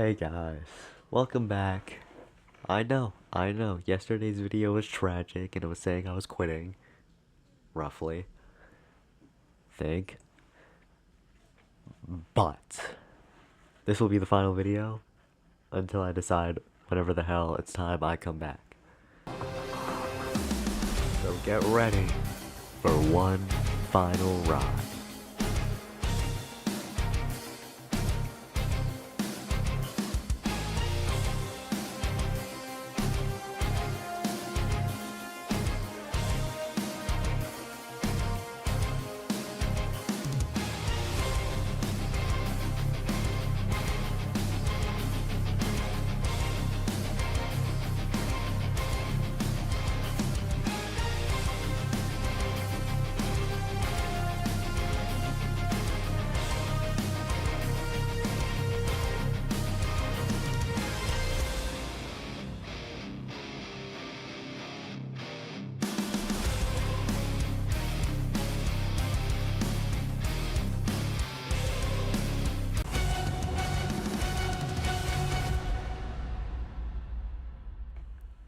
Hey guys, welcome back. I know, yesterday's video was tragic and it was saying I was quitting, roughly, think. But, this will be the final video until I decide whenever the hell it's time I come back. So get ready for one final ride.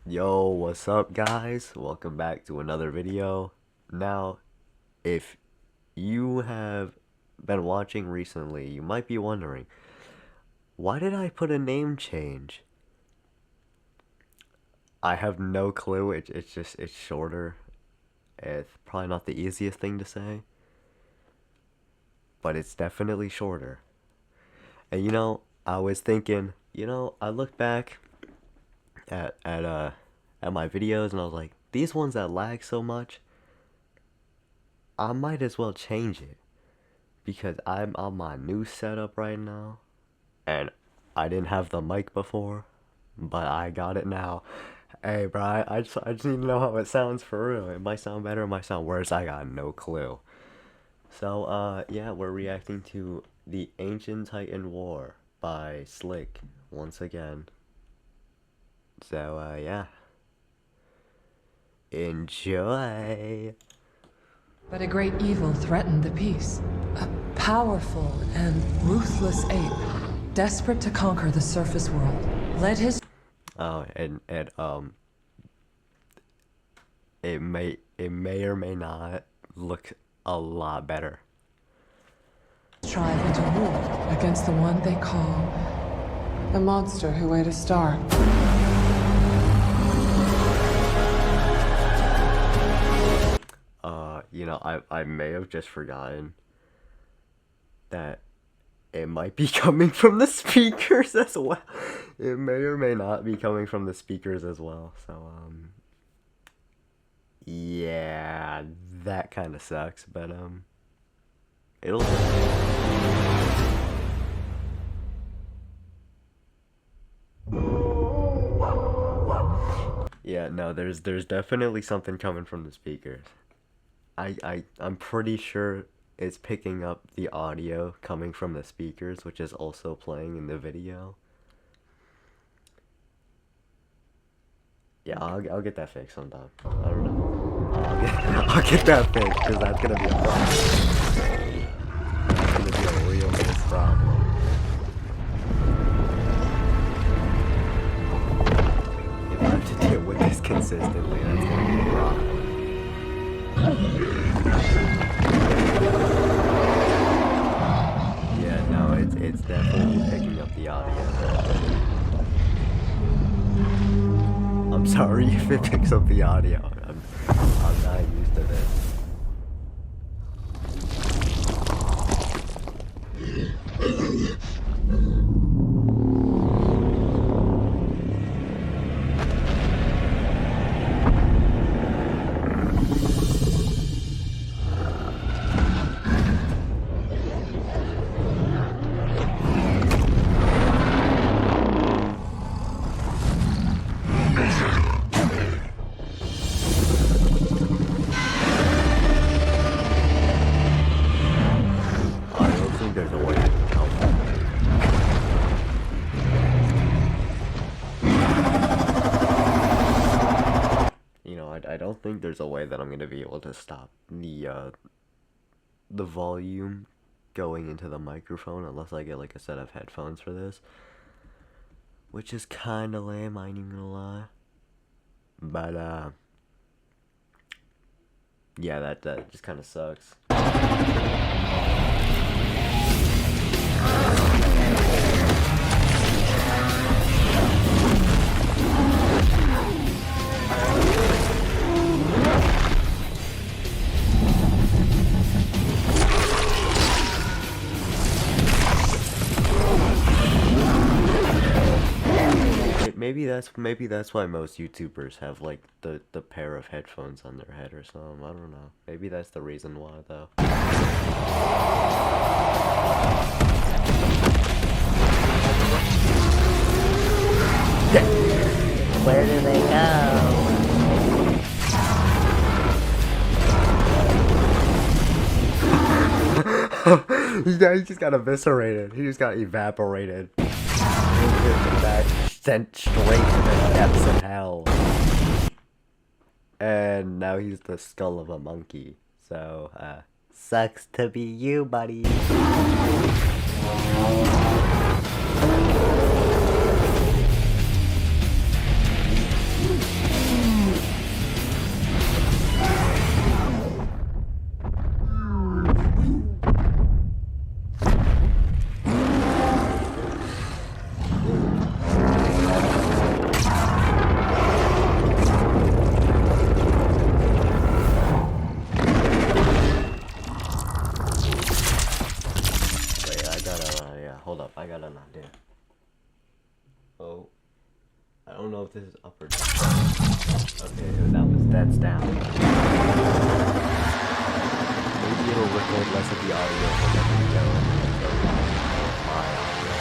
Yo, what's up guys? Welcome back to another video. Now, if you have been watching recently, you might be wondering, why did I put a name change? I have no clue, it's shorter. It's probably not the easiest thing to say, but it's definitely shorter. And I was thinking, I looked back at my videos and I was like, these ones that lag so much, I might as well change it because I'm on my new setup right now and I didn't have the mic before, but I got it now. Hey, bro, I just need to know how it sounds for real. It might sound better, it might sound worse. I got no clue. So, yeah, we're reacting to The Ancient Titan War by Slick once again. So, yeah. Enjoy! But a great evil threatened the peace. A powerful and ruthless ape, desperate to conquer the surface world, led his Oh, and it may or may not look a lot better. tribe into war against the one they call the monster who ate a star. I may have just forgotten that it might be coming from the speakers as well. It may or may not be coming from the speakers as well. So, yeah, that kind of sucks, but, it'll... Yeah, no, there's definitely something coming from the speakers. I'm pretty sure it's picking up the audio coming from the speakers, which is also playing in the video. Yeah, I'll get that fixed sometime. I don't know. I'll get that fixed, because that's gonna be a problem. That's gonna be a real big problem. If I have to deal with this consistently, that's gonna be a problem. Yeah, no, it's definitely picking up the audio. I'm sorry if it picks up the audio. I'm not used to this. There's a way to tell that. I don't think there's a way that I'm gonna be able to stop the volume going into the microphone unless I get like a set of headphones for this. which is kinda lame, I ain't even gonna lie. But yeah, that just kinda sucks. Maybe that's why most YouTubers have like the pair of headphones on their head or something. I don't know. Maybe that's the reason why though. Where do they go? Yeah, he just got eviscerated. He just got evaporated. That sent straight to the depths of hell. And now he's the skull of a monkey. So, sucks to be you, buddy. Hold up, I got an idea. Oh, I don't know if this is up or down. Okay, that's down. Maybe it'll record less of the audio from the video and my audio.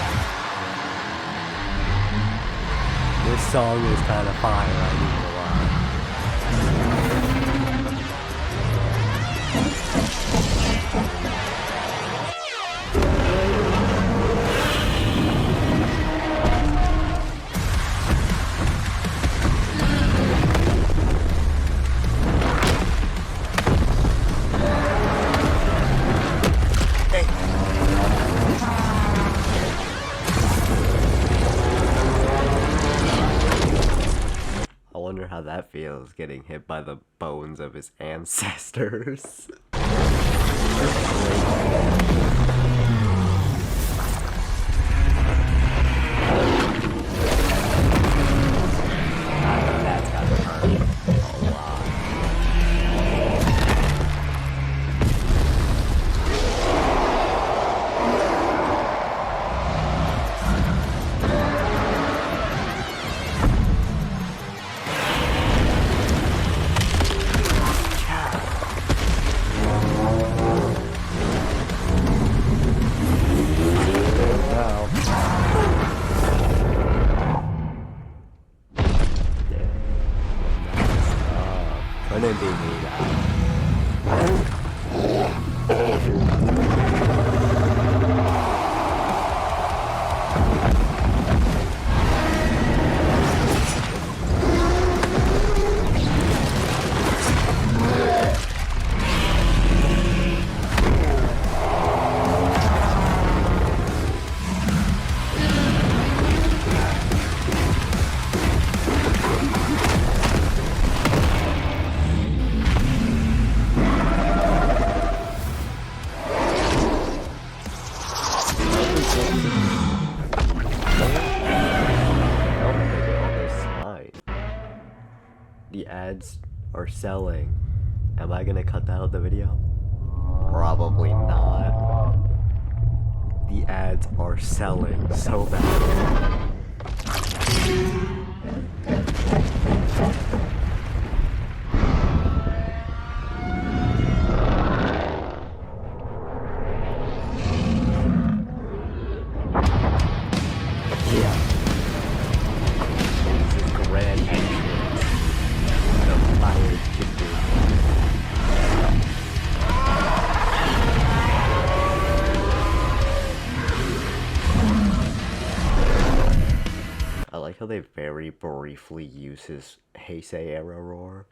This song is kind of fire, I need to lie. I wonder how that feels, getting hit by the bones of his ancestors. That's gotta hurt a lot. Couldn't be me now. The ads are selling. Am I gonna cut that out of the video? Probably not. The ads are selling so bad. I like how they very briefly use his Heisei era roar.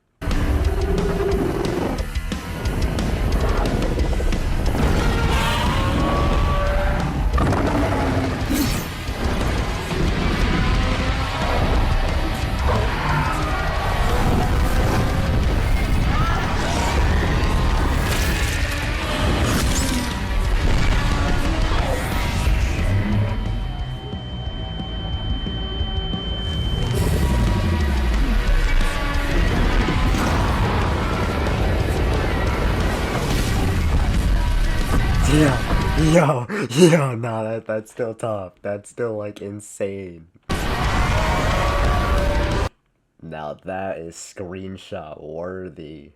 Yo, nah, that's still tough. That's still like insane. Now that is screenshot worthy.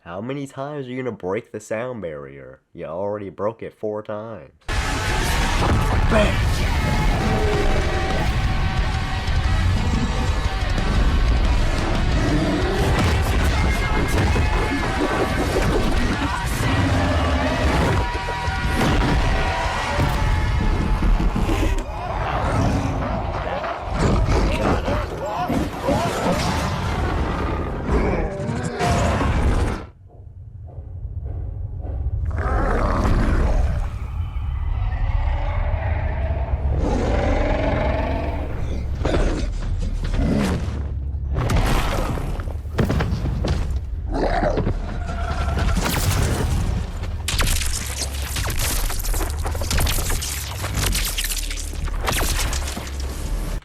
How many times are you gonna break the sound barrier? You already broke it 4 times. Bam!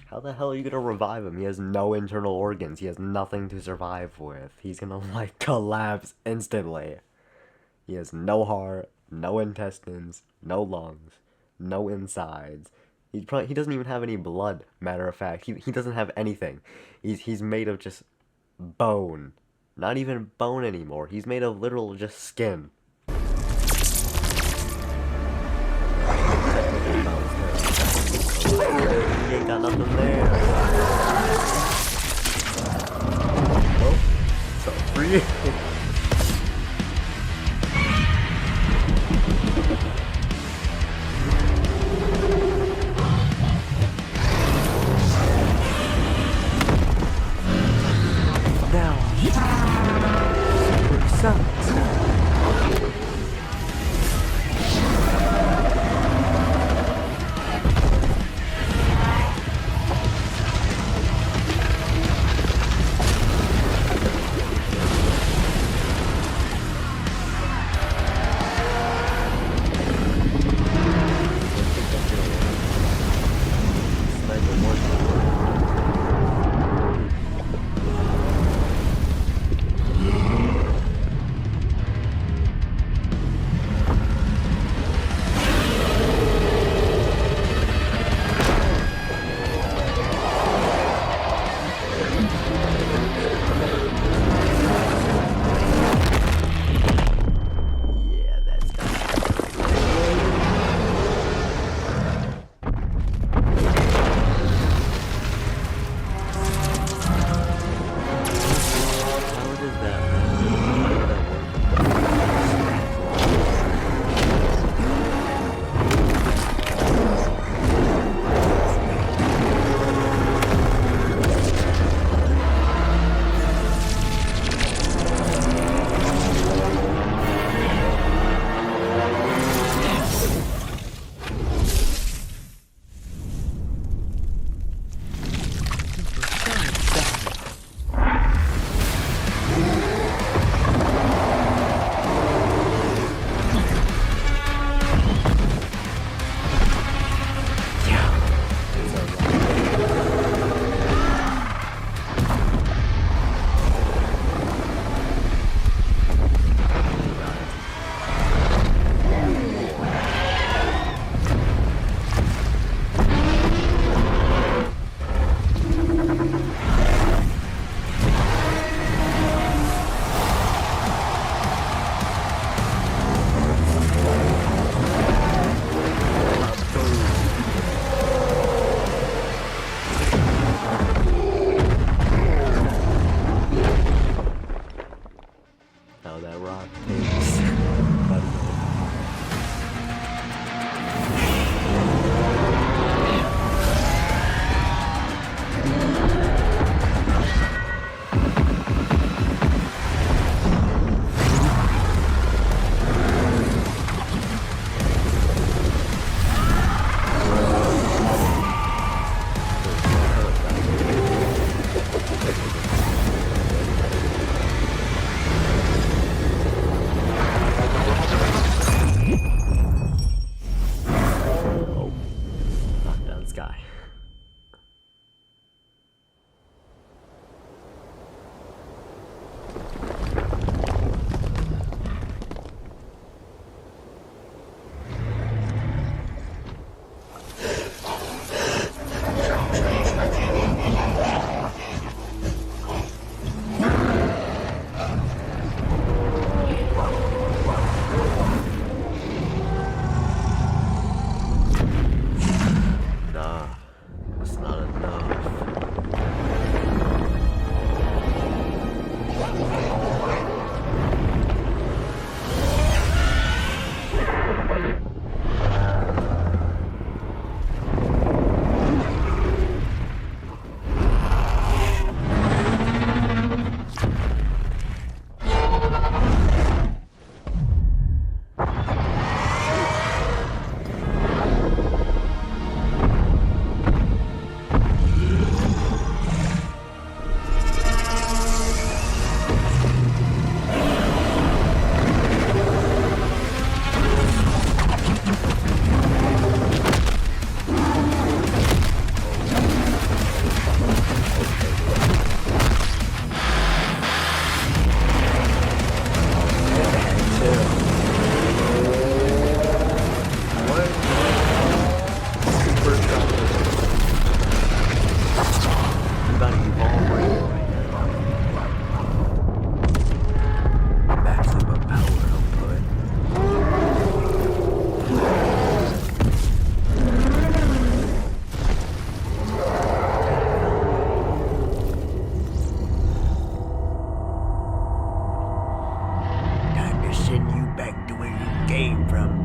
How the hell are you gonna revive him? He has no internal organs. He has nothing to survive with. He's gonna, like, collapse instantly. He has no heart, no intestines, no lungs, no insides. He doesn't even have any blood, matter of fact. He doesn't have anything. He's made of just bone. Not even bone anymore. He's made of literal just skin. He ain't got nothing there. Oh, so free. Now, super sucks.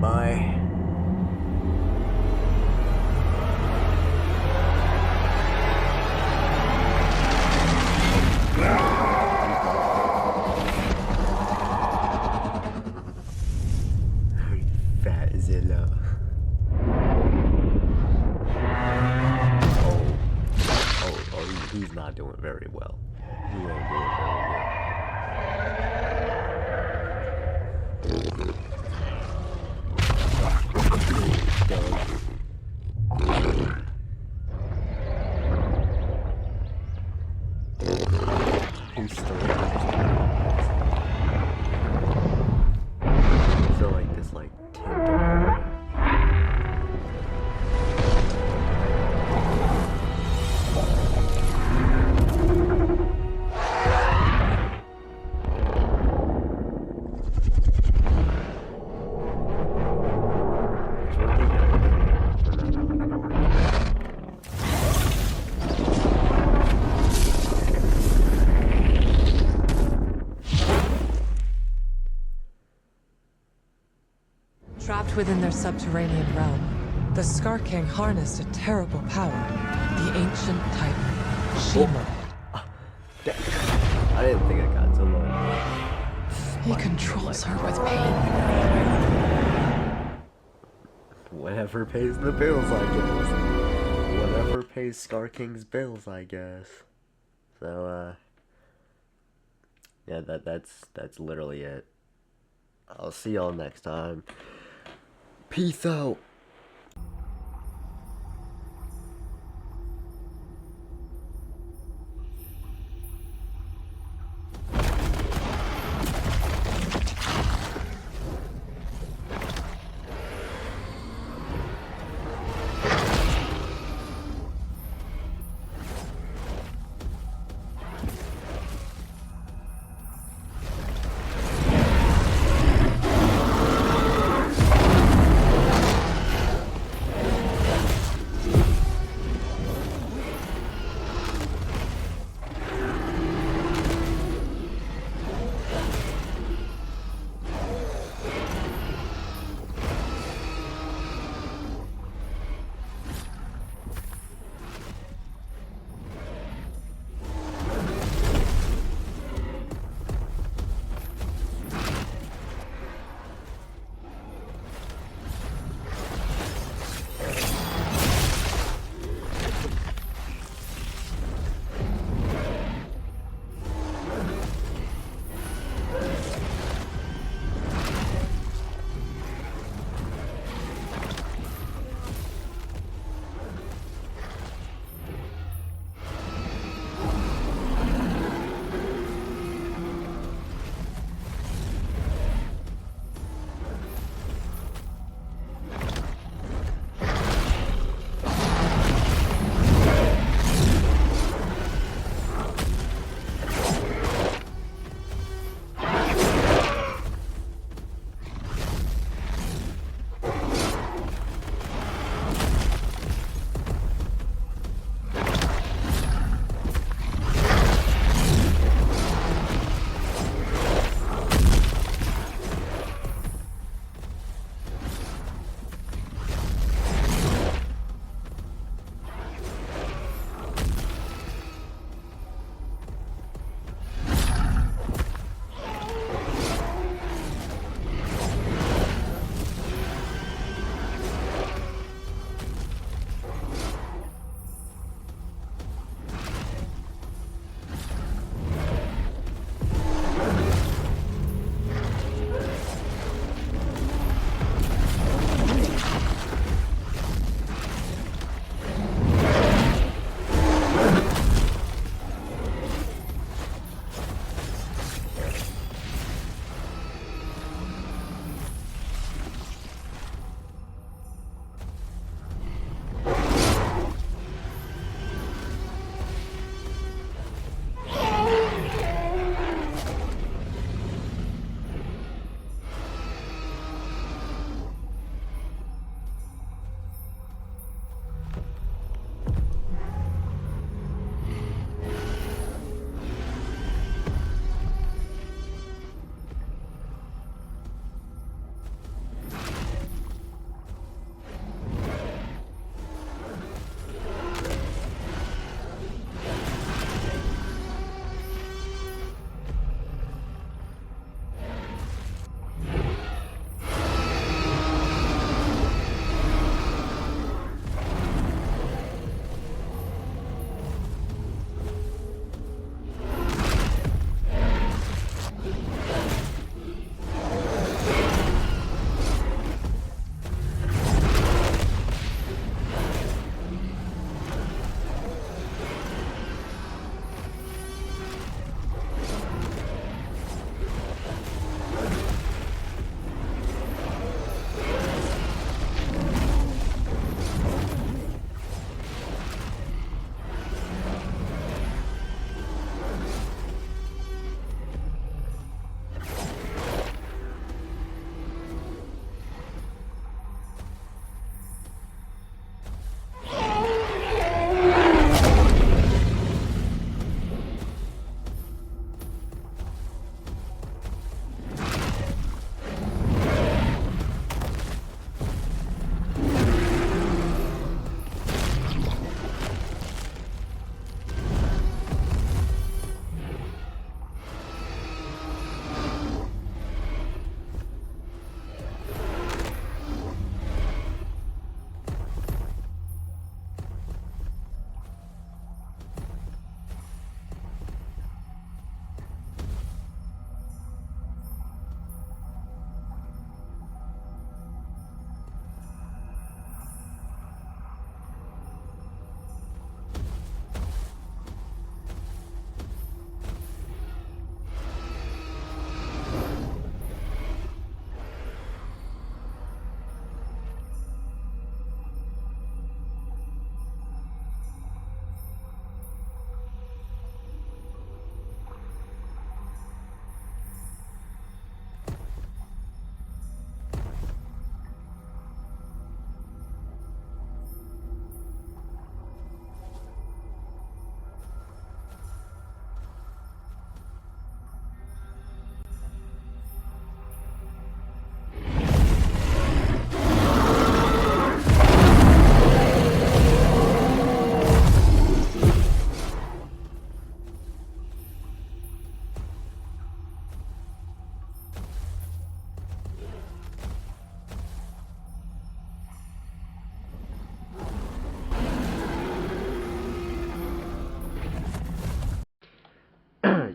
Bye. Fat Zilla. He's not doing very well. He ain't doing very good. He's still I feel like this like tint of gray. Trapped within their subterranean realm, the Scar King harnessed a terrible power, the ancient titan, Shima. I didn't think I got so low. He controls her with pain. Whatever pays the bills, I guess. Whatever pays Scar King's bills, I guess. So, yeah, that's literally it. I'll see y'all next time. Peace out.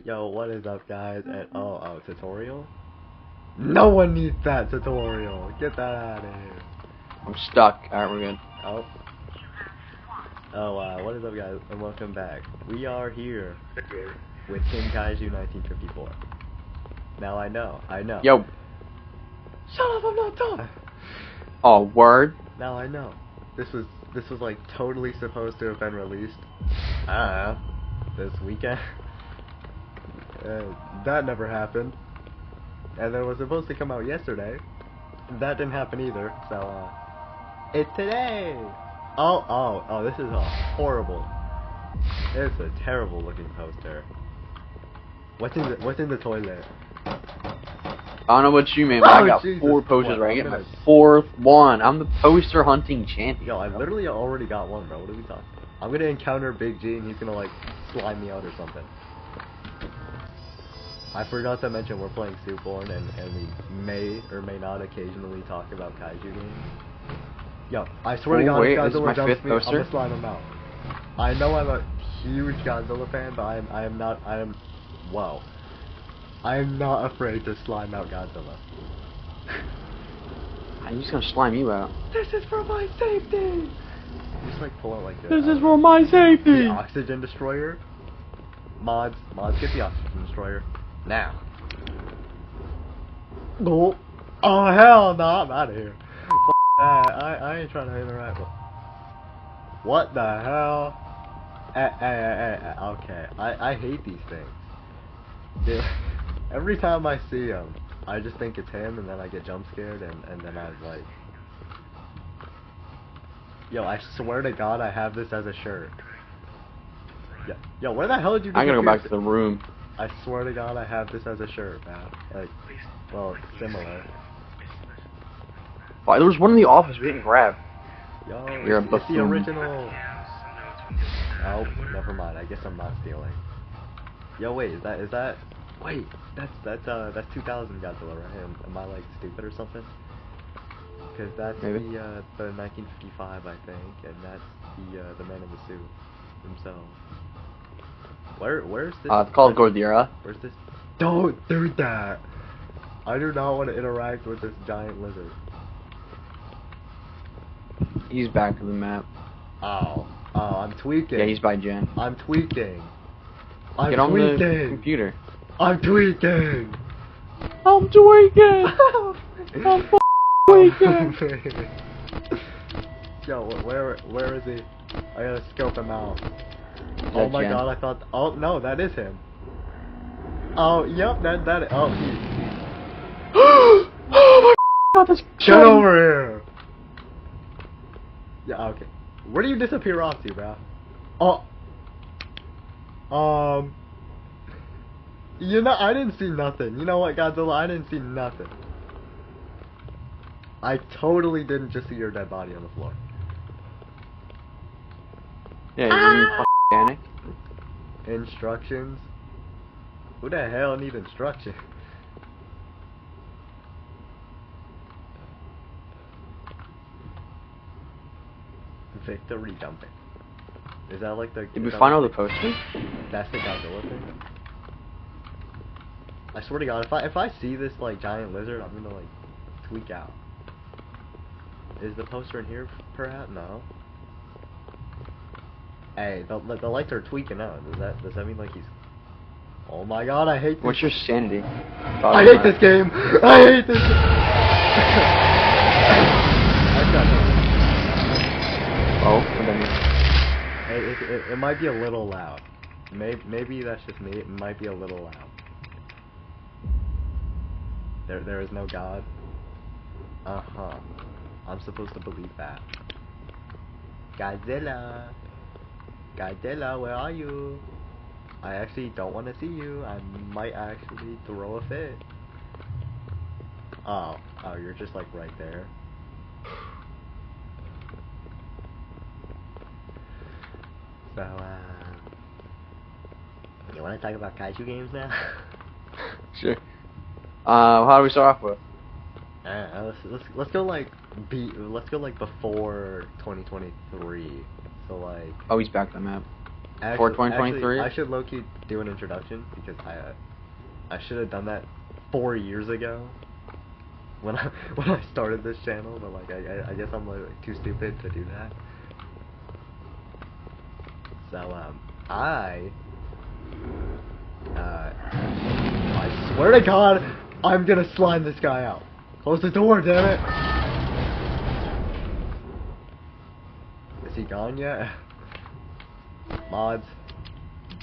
Yo, what is up, guys? And oh, tutorial? No one needs that tutorial. Get that out of here. I'm stuck. Alright, we're good. What is up, guys? And welcome back. We are here with King Kaiju 1954. Now I know. Yo. Shut up! I'm not done. Oh, word. Now I know. This was like totally supposed to have been released. This weekend. That never happened. And it was supposed to come out yesterday. That didn't happen either. So it's today. Oh, this is horrible. It's a terrible looking poster. What's in the toilet? I don't know what you mean, but I got Jesus. 4 posters What, right. I I'm get my gonna- 4th one. I'm the poster hunting champion. Yo, I literally already got one, bro. What are we talking? I'm gonna encounter Big G and he's gonna like slime me out or something. I forgot to mention we're playing Soupborn and we may or may not occasionally talk about kaiju games. Yo, I swear to God, wait, if this is my Godzilla jumps 5th me, I'm poster? gonna slime him out. I know I'm a huge Godzilla fan, but wow. I am not afraid to slime out Godzilla. I'm just gonna slime you out. This is for my safety! Just like pull out like This is for my safety! the oxygen destroyer. Mods, get the oxygen destroyer. Now. Oh hell no, I'm out of here. I ain't trying to interact with. What the hell? Okay. I hate these things. Dude, every time I see him, I just think it's him, and then I get jump scared, and then I'm like, yo, I swear to God, I have this as a shirt. Yo, where the hell did you? I'm gonna go back disappear? to the room. I swear to God, I have this as a shirt, man. Like, well, similar. Why, there was one in the office we didn't grab. Yo, You're a it's the buffoon. original. Oh, never mind. I guess I'm not stealing. Yo, wait, is that? Wait, that's 2000 Godzilla, right? Am I like stupid or something? Because that's Maybe. the 1955, I think, and that's the man in the suit himself. Where's this? It's called Gordira. Where's this? Don't do that! I do not want to interact with this giant lizard. He's back to the map. Oh, I'm tweaking. Yeah, he's by Jen. I'm tweaking. I'm Get on the tweaking. computer. I'm tweaking. I'm tweaking! I'm tweaking! Yo, where is he? I gotta scope him out. Is Oh that my Jen? God, I thought. Oh no, that is him. Oh, yep, that. Oh, he. Oh my God, that's Get over here. Yeah, okay. Where do you disappear off to, bro? You know, I didn't see nothing. You know what, Godzilla? I didn't see nothing. I totally didn't just see your dead body on the floor. Yeah, you fucking panic. Instructions? Who the hell need instructions? Victory jumping. Is that like the... Did we is that find all like the posters? That's the Godzilla thing? I swear to God, if I see this like giant lizard, I'm gonna like tweak out. Is the poster in here perhaps? No. Hey, the lights are tweaking out. Does that mean like he's... Oh my God, I hate this. What's your sanity? I hate this game. I hate this. I've got no. Oh, what that mean? It might be a little loud. Maybe that's just me. It might be a little loud. There is no God. I'm supposed to believe that. Godzilla, where are you? I actually don't want to see you. I might actually throw a fit. Oh, you're just like right there. So, you want to talk about kaiju games now? Sure. How do we start off with? Let's go like before 2023. So like. Oh, he's back on the map. before 2023. I should low-key do an introduction because I should have done that 4 years ago when I when I started this channel, but like I guess I'm like too stupid to do that. So I swear to God, I'm gonna slime this guy out. Close the door, damn it. Is he gone yet? Mods,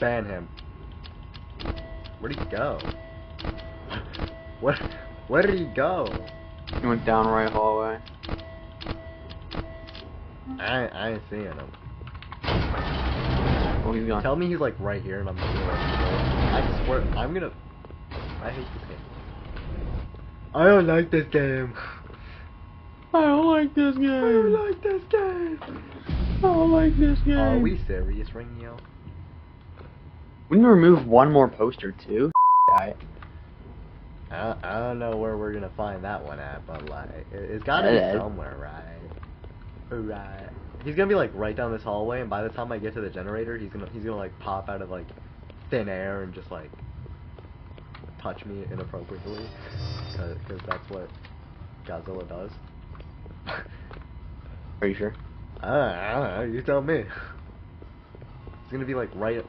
ban him. Where'd he go? Where did he go? He went down right hallway. I ain't seeing him. Oh, he's gone. Tell me he's like right here and I'm just gonna I swear, I hate this game. I don't like this game. I don't like this game. I don't like this game. I don't like this game. Are we serious, Ringio? We need to remove one more poster too. I don't know where we're gonna find that one at, but like it's gotta be somewhere, right? Right. He's gonna be like right down this hallway, and by the time I get to the generator, he's gonna like pop out of like thin air and just like touch me inappropriately, because that's what Godzilla does. Are you sure? I don't know. You tell me. It's gonna be like right.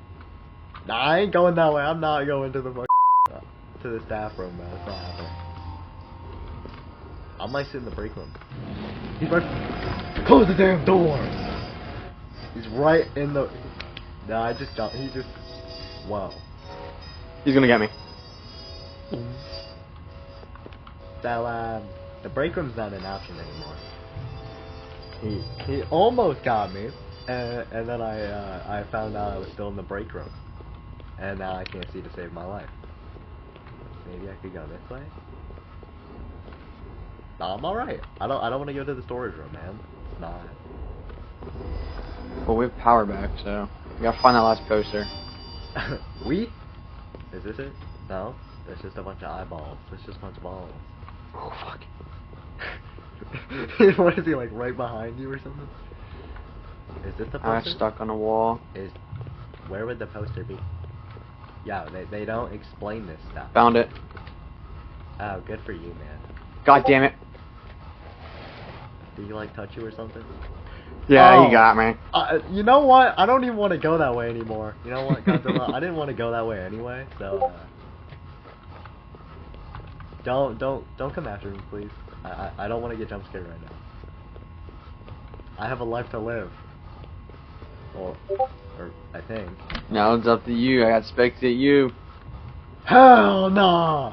Nah, I ain't going that way. I'm not going to the to the staff room, man. It's not happening. I might sit in the break room. He's right. Close the damn door. He's right in the. Nah, I just got. He just. Wow. He's gonna get me. So the break room's not an option anymore. He almost got me, and then I found out I was still in the break room, and now I can't see to save my life. Maybe I could go this way. No, I'm all right. I don't want to go to the storage room, man. It's not. Well, we have power back, so we gotta find that last poster. We? Is this it? No. It's just a bunch of eyeballs. It's just a bunch of balls. Oh fuck. What is he, like right behind you or something? Is this the I'm poster? stuck on a wall. Where would the poster be? Yeah, they don't explain this stuff. Found it. Oh, good for you, man. God damn it. Did he like touch you or something? Yeah, Oh. you got me. You know what? I don't even want to go that way anymore. You know what, Godzilla? I didn't want to go that way anyway, so don't come after me, please. I don't want to get jump scared right now. I have a life to live. Or I think. Now it's up to you. I got to spectate you. Hell no!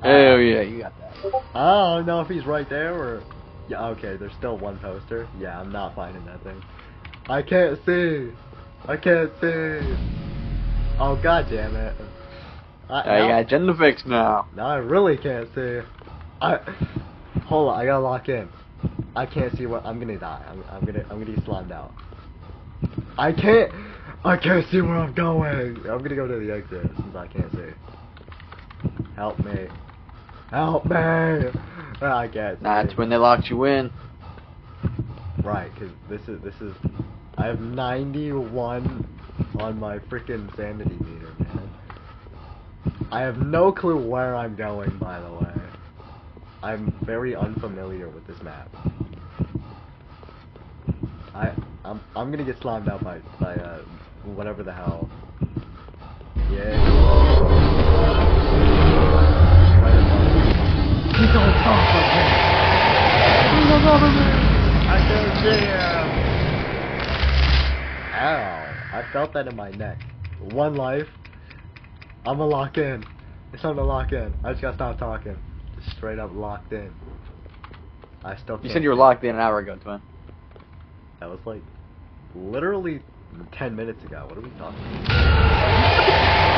Hell yeah, you got that. I don't know if he's right there or. Yeah, okay, there's still one poster. Yeah, I'm not finding that thing. I can't see. I can't see. Oh, god damn it. You got agenda fixed now. Now I really can't see. Hold on, I gotta lock in. I can't see what I'm gonna die. I'm gonna get slimed out. I can't see where I'm going. I'm gonna go to the exit since I can't see. Help me. Help me. I can't see. That's when they locked you in. Right, cause this is I have 91 on my freaking sanity meter, man. I have no clue where I'm going, by the way. I'm very unfamiliar with this map. I'm gonna get slimed out by whatever the hell. Yeah. Right above me. He's on top of me. He's on top of me. I can't see him. Ow! I felt that in my neck. One life. I'ma lock in. It's time to lock in. I just gotta stop talking. Just straight up locked in. I still can't. You said you were locked in an hour ago, twin. That was like literally 10 minutes ago. What are we talking about?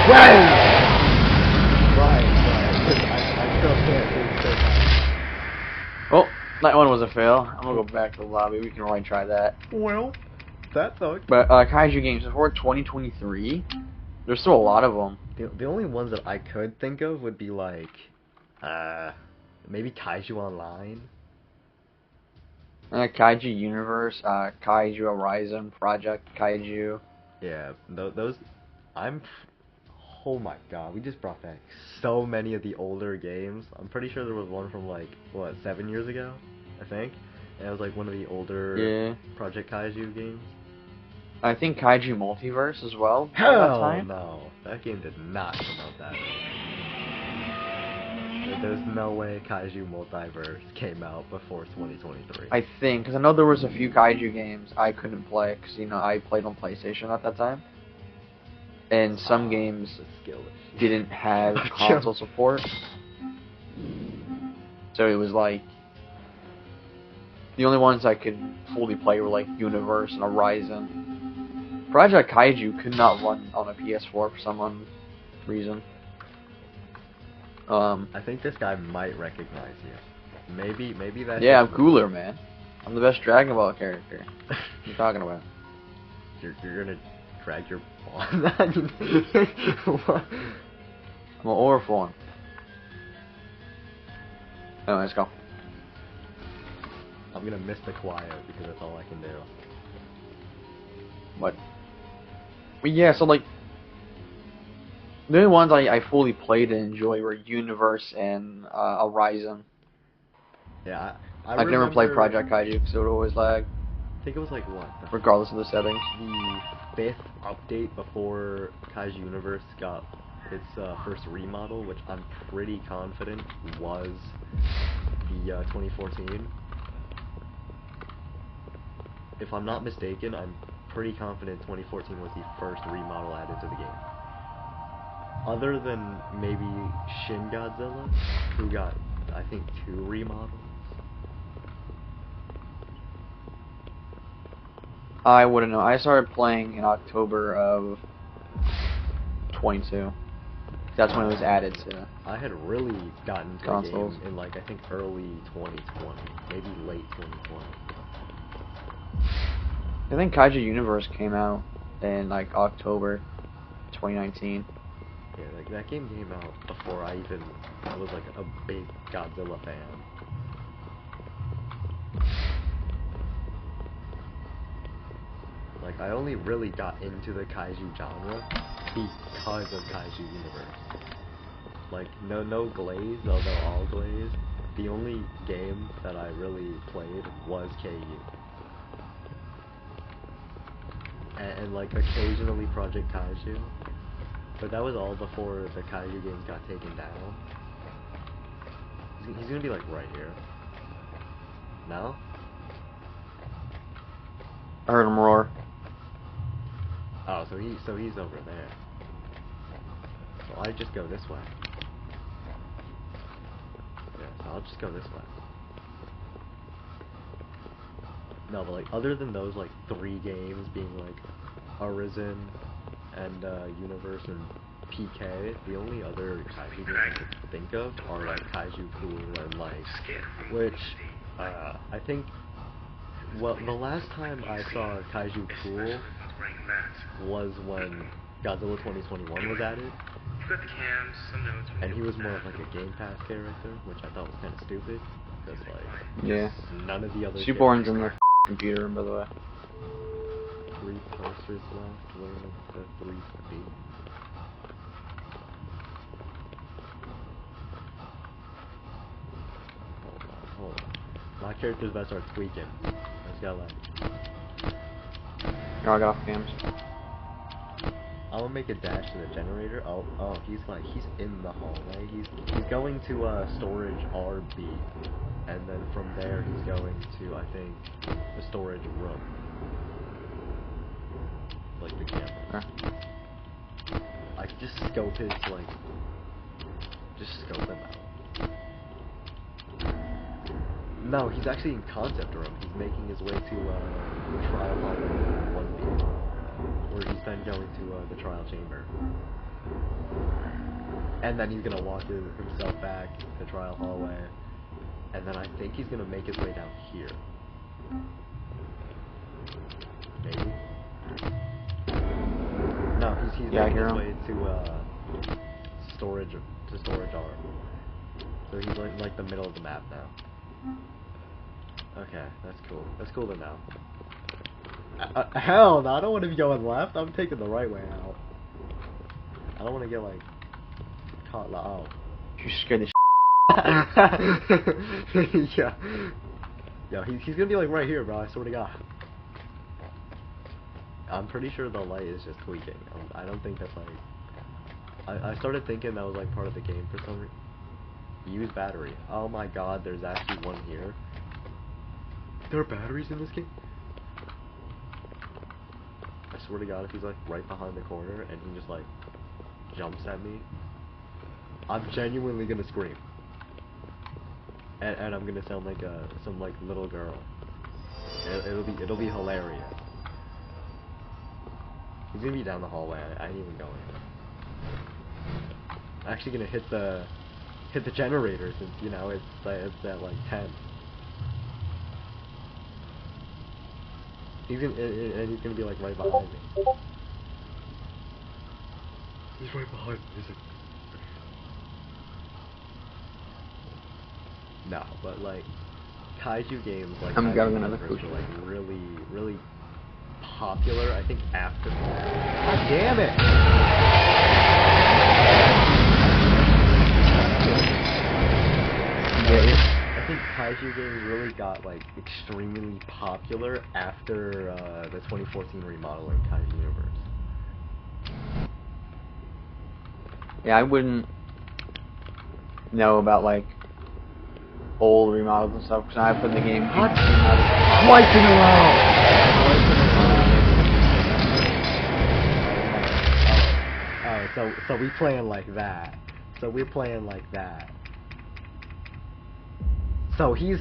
Right. I still can't do it. Well, that one was a fail. I'm gonna go back to the lobby. We can really try that. Well, that sucks. But kaiju games before 2023, there's still a lot of them. The only ones that I could think of would be like, maybe Kaiju Online. Kaiju Universe, Kaiju Horizon, Project Kaiju. Yeah, those. I'm. Oh my god, we just brought back so many of the older games. I'm pretty sure there was one from like what 7 years ago, I think. And it was like one of the older Yeah. Project Kaiju games. I think Kaiju Multiverse as well. At that Hell time. no, that game did not come out that early. There's no way Kaiju Multiverse came out before 2023. I think, because I know there was a few Kaiju games I couldn't play, because, you know, I played on PlayStation at that time. And some games The skill issue. didn't have console support. So it was like, the only ones I could fully play were like Universe and Horizon. Project Kaiju could not run on a PS4 for some reason. I think this guy might recognize you. Maybe that's. Yeah, I'm cooler, man. I'm the best Dragon Ball character. What are you talking about? You're gonna drag your ball. What? I'm an Orphan. Anyway, let's go. I'm gonna miss the quiet because that's all I can do. What? But yeah, so like, the only ones I fully played and enjoyed were Universe and Horizon. Yeah, I could never play Project Kaiju because it would always lag, I think it was like what? regardless of the settings. The fifth update before Kaiju Universe got its first remodel, which I'm pretty confident was the 2014. If I'm not mistaken, I'm pretty confident 2014 was the first remodel added to the game. Other than maybe Shin Godzilla, who got, I think, 2 remodels. I wouldn't know. I started playing in October of 22. That's when it was added to. I had really gotten to Consoles. the game in like I think early 2020, maybe late 2020. I think Kaiju Universe came out in like October 2019. Yeah, like that game came out before I was like a big Godzilla fan. Like I only really got into the Kaiju genre because of Kaiju Universe. Like no Glaze, although all Glaze. The only game that I really played was KU. And like occasionally Project Kaiju. But that was all before the Kaiju games got taken down. He's gonna be like right here. No? I heard him roar. Oh, so he's over there. So I just go this way. Yeah, so I'll just go this way. No, but like other than those like 3 games being like Arisen and Universe and PK, the only other Kaiju games I can think of are like Kaiju Cool and like, which I think, well, the last time I saw Kaiju Cool was when Godzilla 2021 was added, and he was more of like a Game Pass character, which I thought was kind of stupid, because like, Yeah. none of the other Shoeborn's in the computer room, by the way. 3 posters left, where the 3 to be. Hold on. My character's about to start tweaking. I just gotta like... Oh, I got off cams. I'm gonna make a dash to the generator. Oh, he's in the hallway. He's going to storage RB, and then from there he's going to, I think, the storage room. Like the camera. Okay. I could just scope his just scope him out. No, he's actually in concept room. He's making his way to the trial hall 1B, where he's then going to the trial chamber. And then he's gonna walk himself back to the trial hallway, and then I think he's gonna make his way down here. Maybe. No, he's Yeah, I making hear his him. way to storage R. So he's like the middle of the map now. Okay, that's cool. That's cool to know. Hell no, I don't want to be going left. I'm taking the right way out. I don't want to get like caught. Oh. You scared the Yeah. Yo, he's gonna be like right here, bro. I swear to God. I'm pretty sure the light is just tweaking. I don't think that's like. I started thinking that was like part of the game for some reason. Use battery. Oh my God, there's actually one here. There are batteries in this game? I swear to God, if he's like right behind the corner and he just like jumps at me, I'm genuinely gonna scream. And I'm gonna sound like some like little girl. It'll be hilarious. He's gonna be down the hallway. I ain't even going. I'm actually gonna hit the generator since you know it's at like 10. He's gonna be like right behind me. He's right behind me. No, but like kaiju games like I'm Kaiju grabbing another Universe food. were like really popular. I think after. God damn it! I think kaiju games really got like extremely popular after the 2014 remodeling Kaiju Universe. Yeah, I wouldn't know about like old remodels and stuff because I put the game. What? Twice in a row! So we playing like that. So we're playing like that. So he's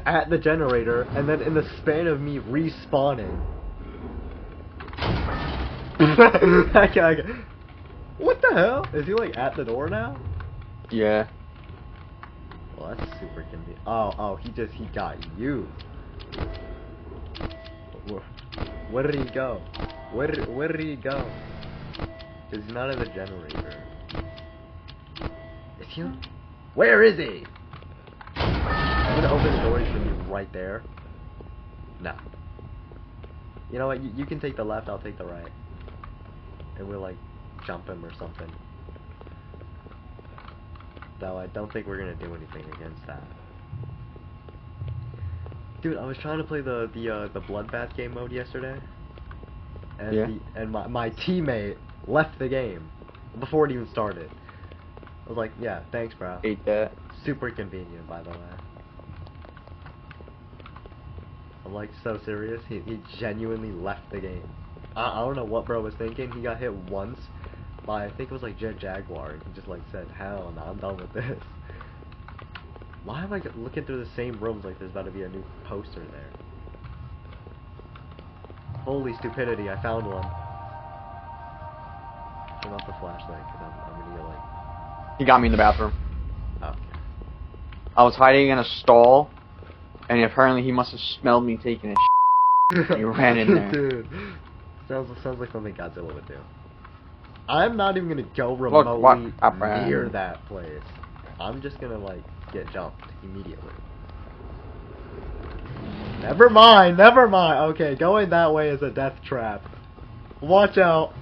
at the generator, and then in the span of me respawning. What the hell? Is he like at the door now? Yeah. Well, that's super convenient. Oh, he got you. Where did he go? Where did he go? Cause he's not in the generator. Is he? Where is he? I'm gonna open the door. He's gonna be right there. No. You know what? You can take the left. I'll take the right. And we'll like jump him or something. Though I don't think we're gonna do anything against that. Dude, I was trying to play the bloodbath game mode yesterday, and Yeah. my teammate left the game before it even started. I was like, yeah, thanks, bro. Hate that. Super convenient, by the way. I'm like so serious. He genuinely left the game. I don't know what bro was thinking. He got hit once by I think it was like Jet Jaguar, and he just like said, "Hell no, I'm done with this." Why am I looking through the same rooms like there's about to be a new poster there? Holy stupidity! I found one. Turn off the flashlight, cause I'm gonna get like. He got me in the bathroom. Okay. I was hiding in a stall, and apparently he must have smelled me taking a shit. He ran in there. Dude, sounds like something Godzilla would do. I'm not even gonna go remotely near that place. I'm just gonna like get jumped immediately. Never mind. Okay, going that way is a death trap. Watch out.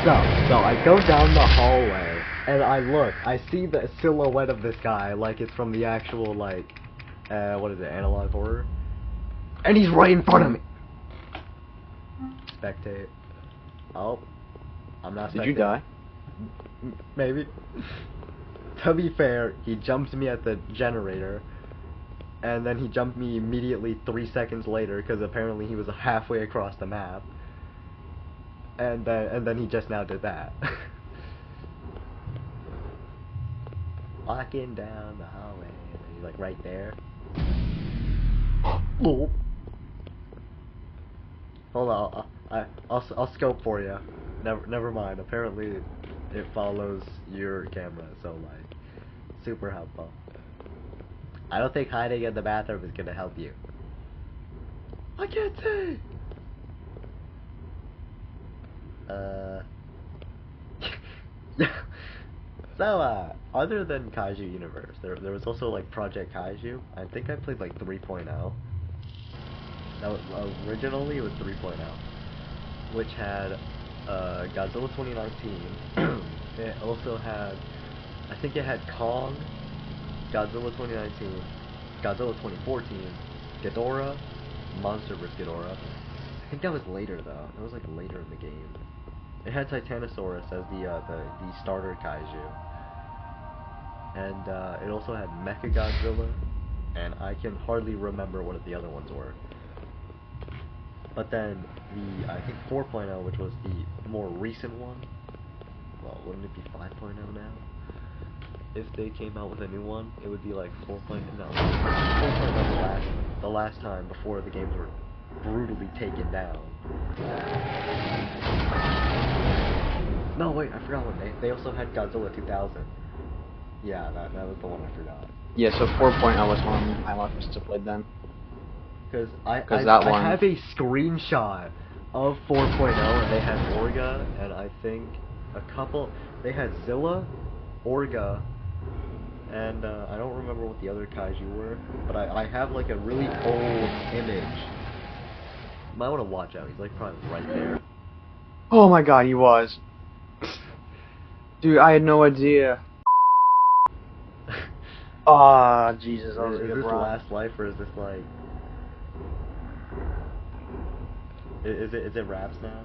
So I go down the hallway and I look. I see the silhouette of this guy like it's from the actual like, what is it, Analog Horror? And he's right in front of me. Spectate. Oh, I'm not. Did you die? Maybe. To be fair, he jumped me at the generator, and then he jumped me immediately 3 seconds later because apparently he was halfway across the map. And then he just now did that. Walking down the hallway, and he's like right there. Oh. Hold on, I'll scope for you. Never mind. Apparently, it follows your camera, so like, super helpful. I don't think hiding in the bathroom is gonna help you. I can't see. Yeah. So other than Kaiju Universe, there was also like Project Kaiju. I think I played like 3.0. That was, originally it was 3.0, which had Godzilla 2019. It also had, I think it had Kong, Godzilla 2019, Godzilla 2014, Ghidorah, Monster vs. Ghidorah. I think that was later though. That was like later in the game. It had Titanosaurus as the starter kaiju, and it also had Mechagodzilla, and I can hardly remember what the other ones were. But then I think 4.0, which was the more recent one. Well, wouldn't it be 5.0 now? If they came out with a new one, it would be like 4.0. No, 4.0 the last time before the games were brutally taken down. No, wait, I forgot one. They also had Godzilla 2000. Yeah, that was the one I forgot. Yeah, so 4.0 was one I must have played then. Because I one... have a screenshot of 4.0, and they had Orga, and I think a couple. They had Zilla, Orga, and I don't remember what the other kaiju were, but I have like a really old image. You might want to watch out. He's like probably right there. Oh my god, he was. Dude, I had no idea. Ah, Jesus, that was a Is good this run. Last Life, or is this like... Is it Raps now?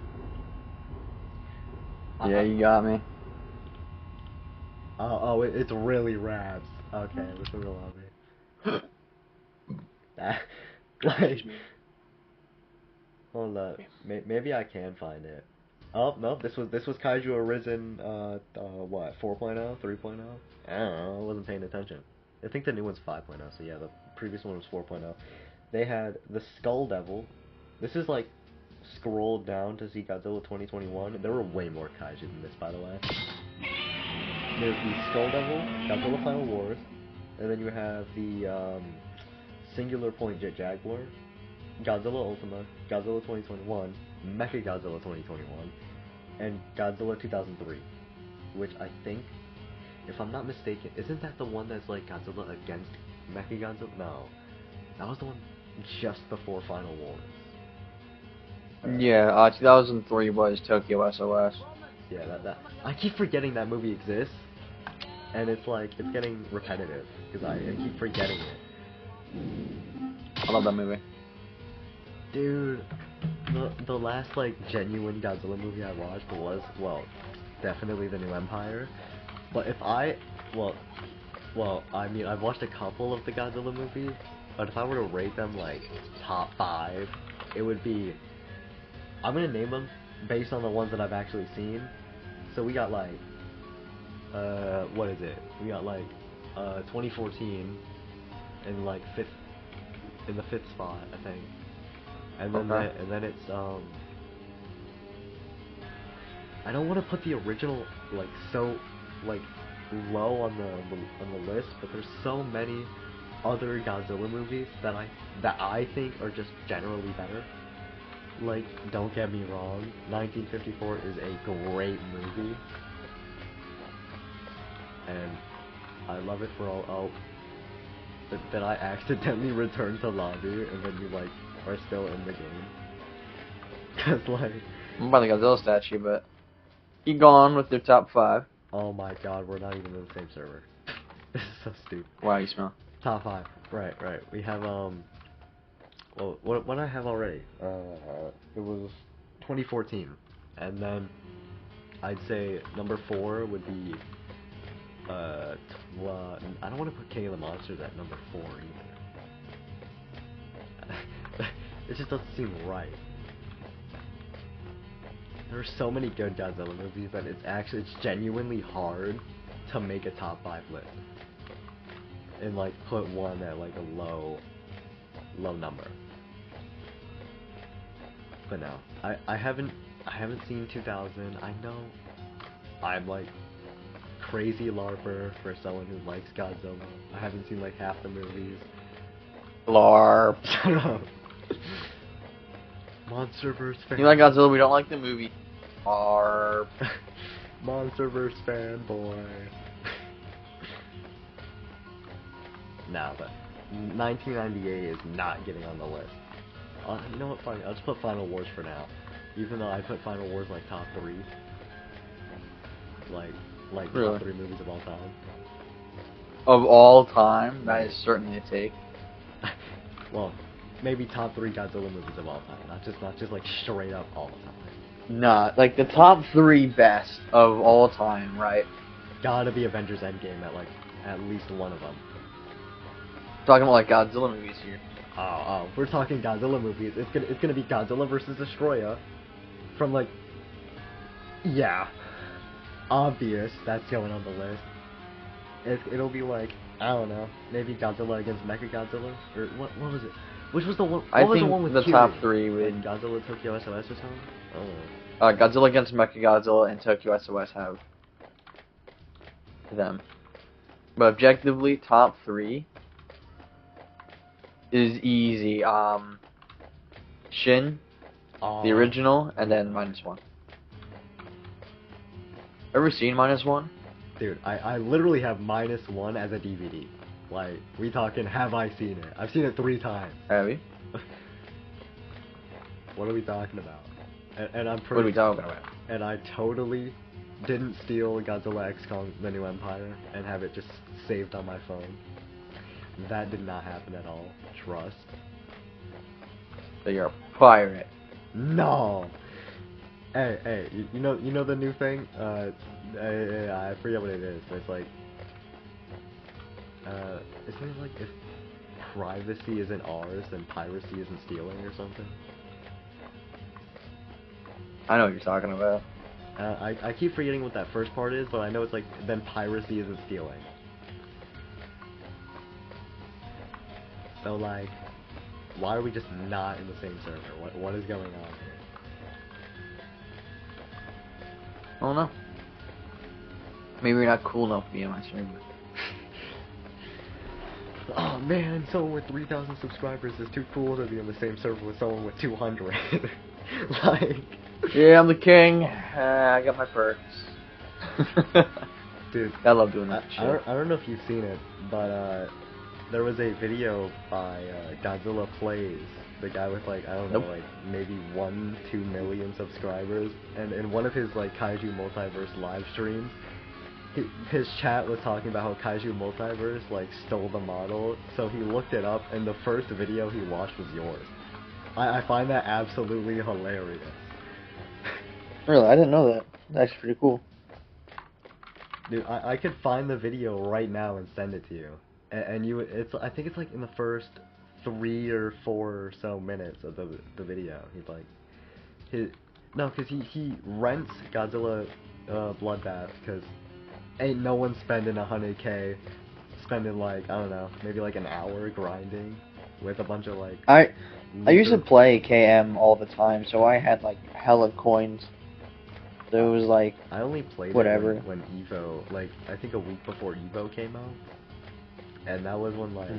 Yeah, you got me. Oh, it's really Raps. Okay, let's move along. Like, hold up. Maybe I can find it. Oh no, this was Kaiju Arisen. What? 4.0, 3.0? I don't know. I wasn't paying attention. I think the new one's 5.0. So yeah, the previous one was 4.0. They had the Skull Devil. This is like scroll down to see Godzilla 2021. There were way more kaiju than this, by the way. There's the Skull Devil, Godzilla Final Wars, and then you have the Singular Point Jet Jaguar, Godzilla Ultima, Godzilla 2021, Mechagodzilla 2021, and Godzilla 2003, which I think, if I'm not mistaken, isn't that the one that's like Godzilla against Mechagodzilla? No, that was the one just before Final Wars. Yeah, 2003 was Tokyo SOS. Yeah, that I keep forgetting that movie exists, and it's like it's getting repetitive because I keep forgetting it. I love that movie. Dude, the last like genuine Godzilla movie I watched was, well, definitely The New Empire. But if I I mean, I've watched a couple of the Godzilla movies, but if I were to rate them like top 5, it would be, I'm gonna name them based on the ones that I've actually seen. So we got like, what is it? We got like, 2014 in like in the 5th spot, I think. And then then it's I don't want to put the original like so like low on the list, but there's so many other Godzilla movies that I think are just generally better. Like, don't get me wrong, 1954 is a great movie, and I love it for all. That I accidentally returned to lobby, and then you like are still in the game. Cause like, I'm by the Godzilla statue, but keep going with your top 5. oh my god, we're not even in the same server. This is so stupid. Wow, you smell. Top 5. Right. We have well, what I have already. It was 2014, and then I'd say number 4 would be I don't want to put King of the Monsters at number 4 either. It just doesn't seem right. There are so many good Godzilla movies that it's genuinely hard to make a top 5 list and like put one at like a low number. But no, I haven't seen 2000. I know I'm like crazy LARPer for someone who likes Godzilla. I haven't seen like half the movies. LARP. Shut up. Monsterverse fan. You like Godzilla, we don't like the movie. LARP. Monsterverse fanboy. No, but 1998 is not getting on the list. You know what? Fine, I'll just put Final Wars for now. Even though I put Final Wars like top 3. Like Really? top 3 movies of all time. Of all time, that is certainly a take. Well, maybe top 3 Godzilla movies of all time, not just like straight up all time. Nah, like the top 3 best of all time, right? Gotta be Avengers Endgame at least one of them. Talking about like Godzilla movies here. Oh, if we're talking Godzilla movies, it's gonna be Godzilla vs. Destroyer, from like, yeah, obvious. That's going on the list. It'll be like, I don't know, maybe Godzilla against Mechagodzilla, or what was it? Which was the one? What I was think the one with the Kiryu? top 3 would Like Godzilla Tokyo SOS or something? Godzilla against Mechagodzilla and Tokyo SOS have them. But objectively, top 3 is easy. Shin, Oh. the original, and then -1. Ever seen -1? Dude, I literally have -1 as a DVD. Like, we talking, have I seen it? I've seen it 3 times. Have you? What are we talking about? And I'm pretty. What are we talking about? And I totally didn't steal Godzilla X Kong: The New Empire and have it just saved on my phone. That did not happen at all. Trust. So you're a pirate. No. Hey, you know the new thing? I forget what it is, but it's like, isn't it like if privacy isn't ours, then piracy isn't stealing or something? I know what you're talking about. I keep forgetting what that first part is, but I know it's like, then piracy isn't stealing. So like, why are we just not in the same server? What is going on here? I don't know. Maybe you're not cool enough to be on my server. Oh man, someone with 3,000 subscribers is too cool to be on the same server with someone with 200. Like, yeah, I'm the king. I got my perks. dude, I love doing that shit. I don't know if you've seen it, but there was a video by Godzilla Plays, the guy with like, I don't know, like maybe 1-2 million subscribers, and in one of his like Kaiju Multiverse live streams, his chat was talking about how Kaiju Multiverse like stole the model, so he looked it up, and the first video he watched was yours. I find that absolutely hilarious. Really, I didn't know that. That's pretty cool. Dude, I could find the video right now and send it to you, and I think it's like in the first 3 or 4 or so minutes of the video. He's like, because he rents Godzilla Bloodbath because ain't no one spending 100K, spending like, I don't know, maybe like an hour grinding with a bunch of like. I used to play KM all the time, so I had like hella coins. So it was like, I only played whatever. it when Evo, like I think a week before Evo came out, and that was when like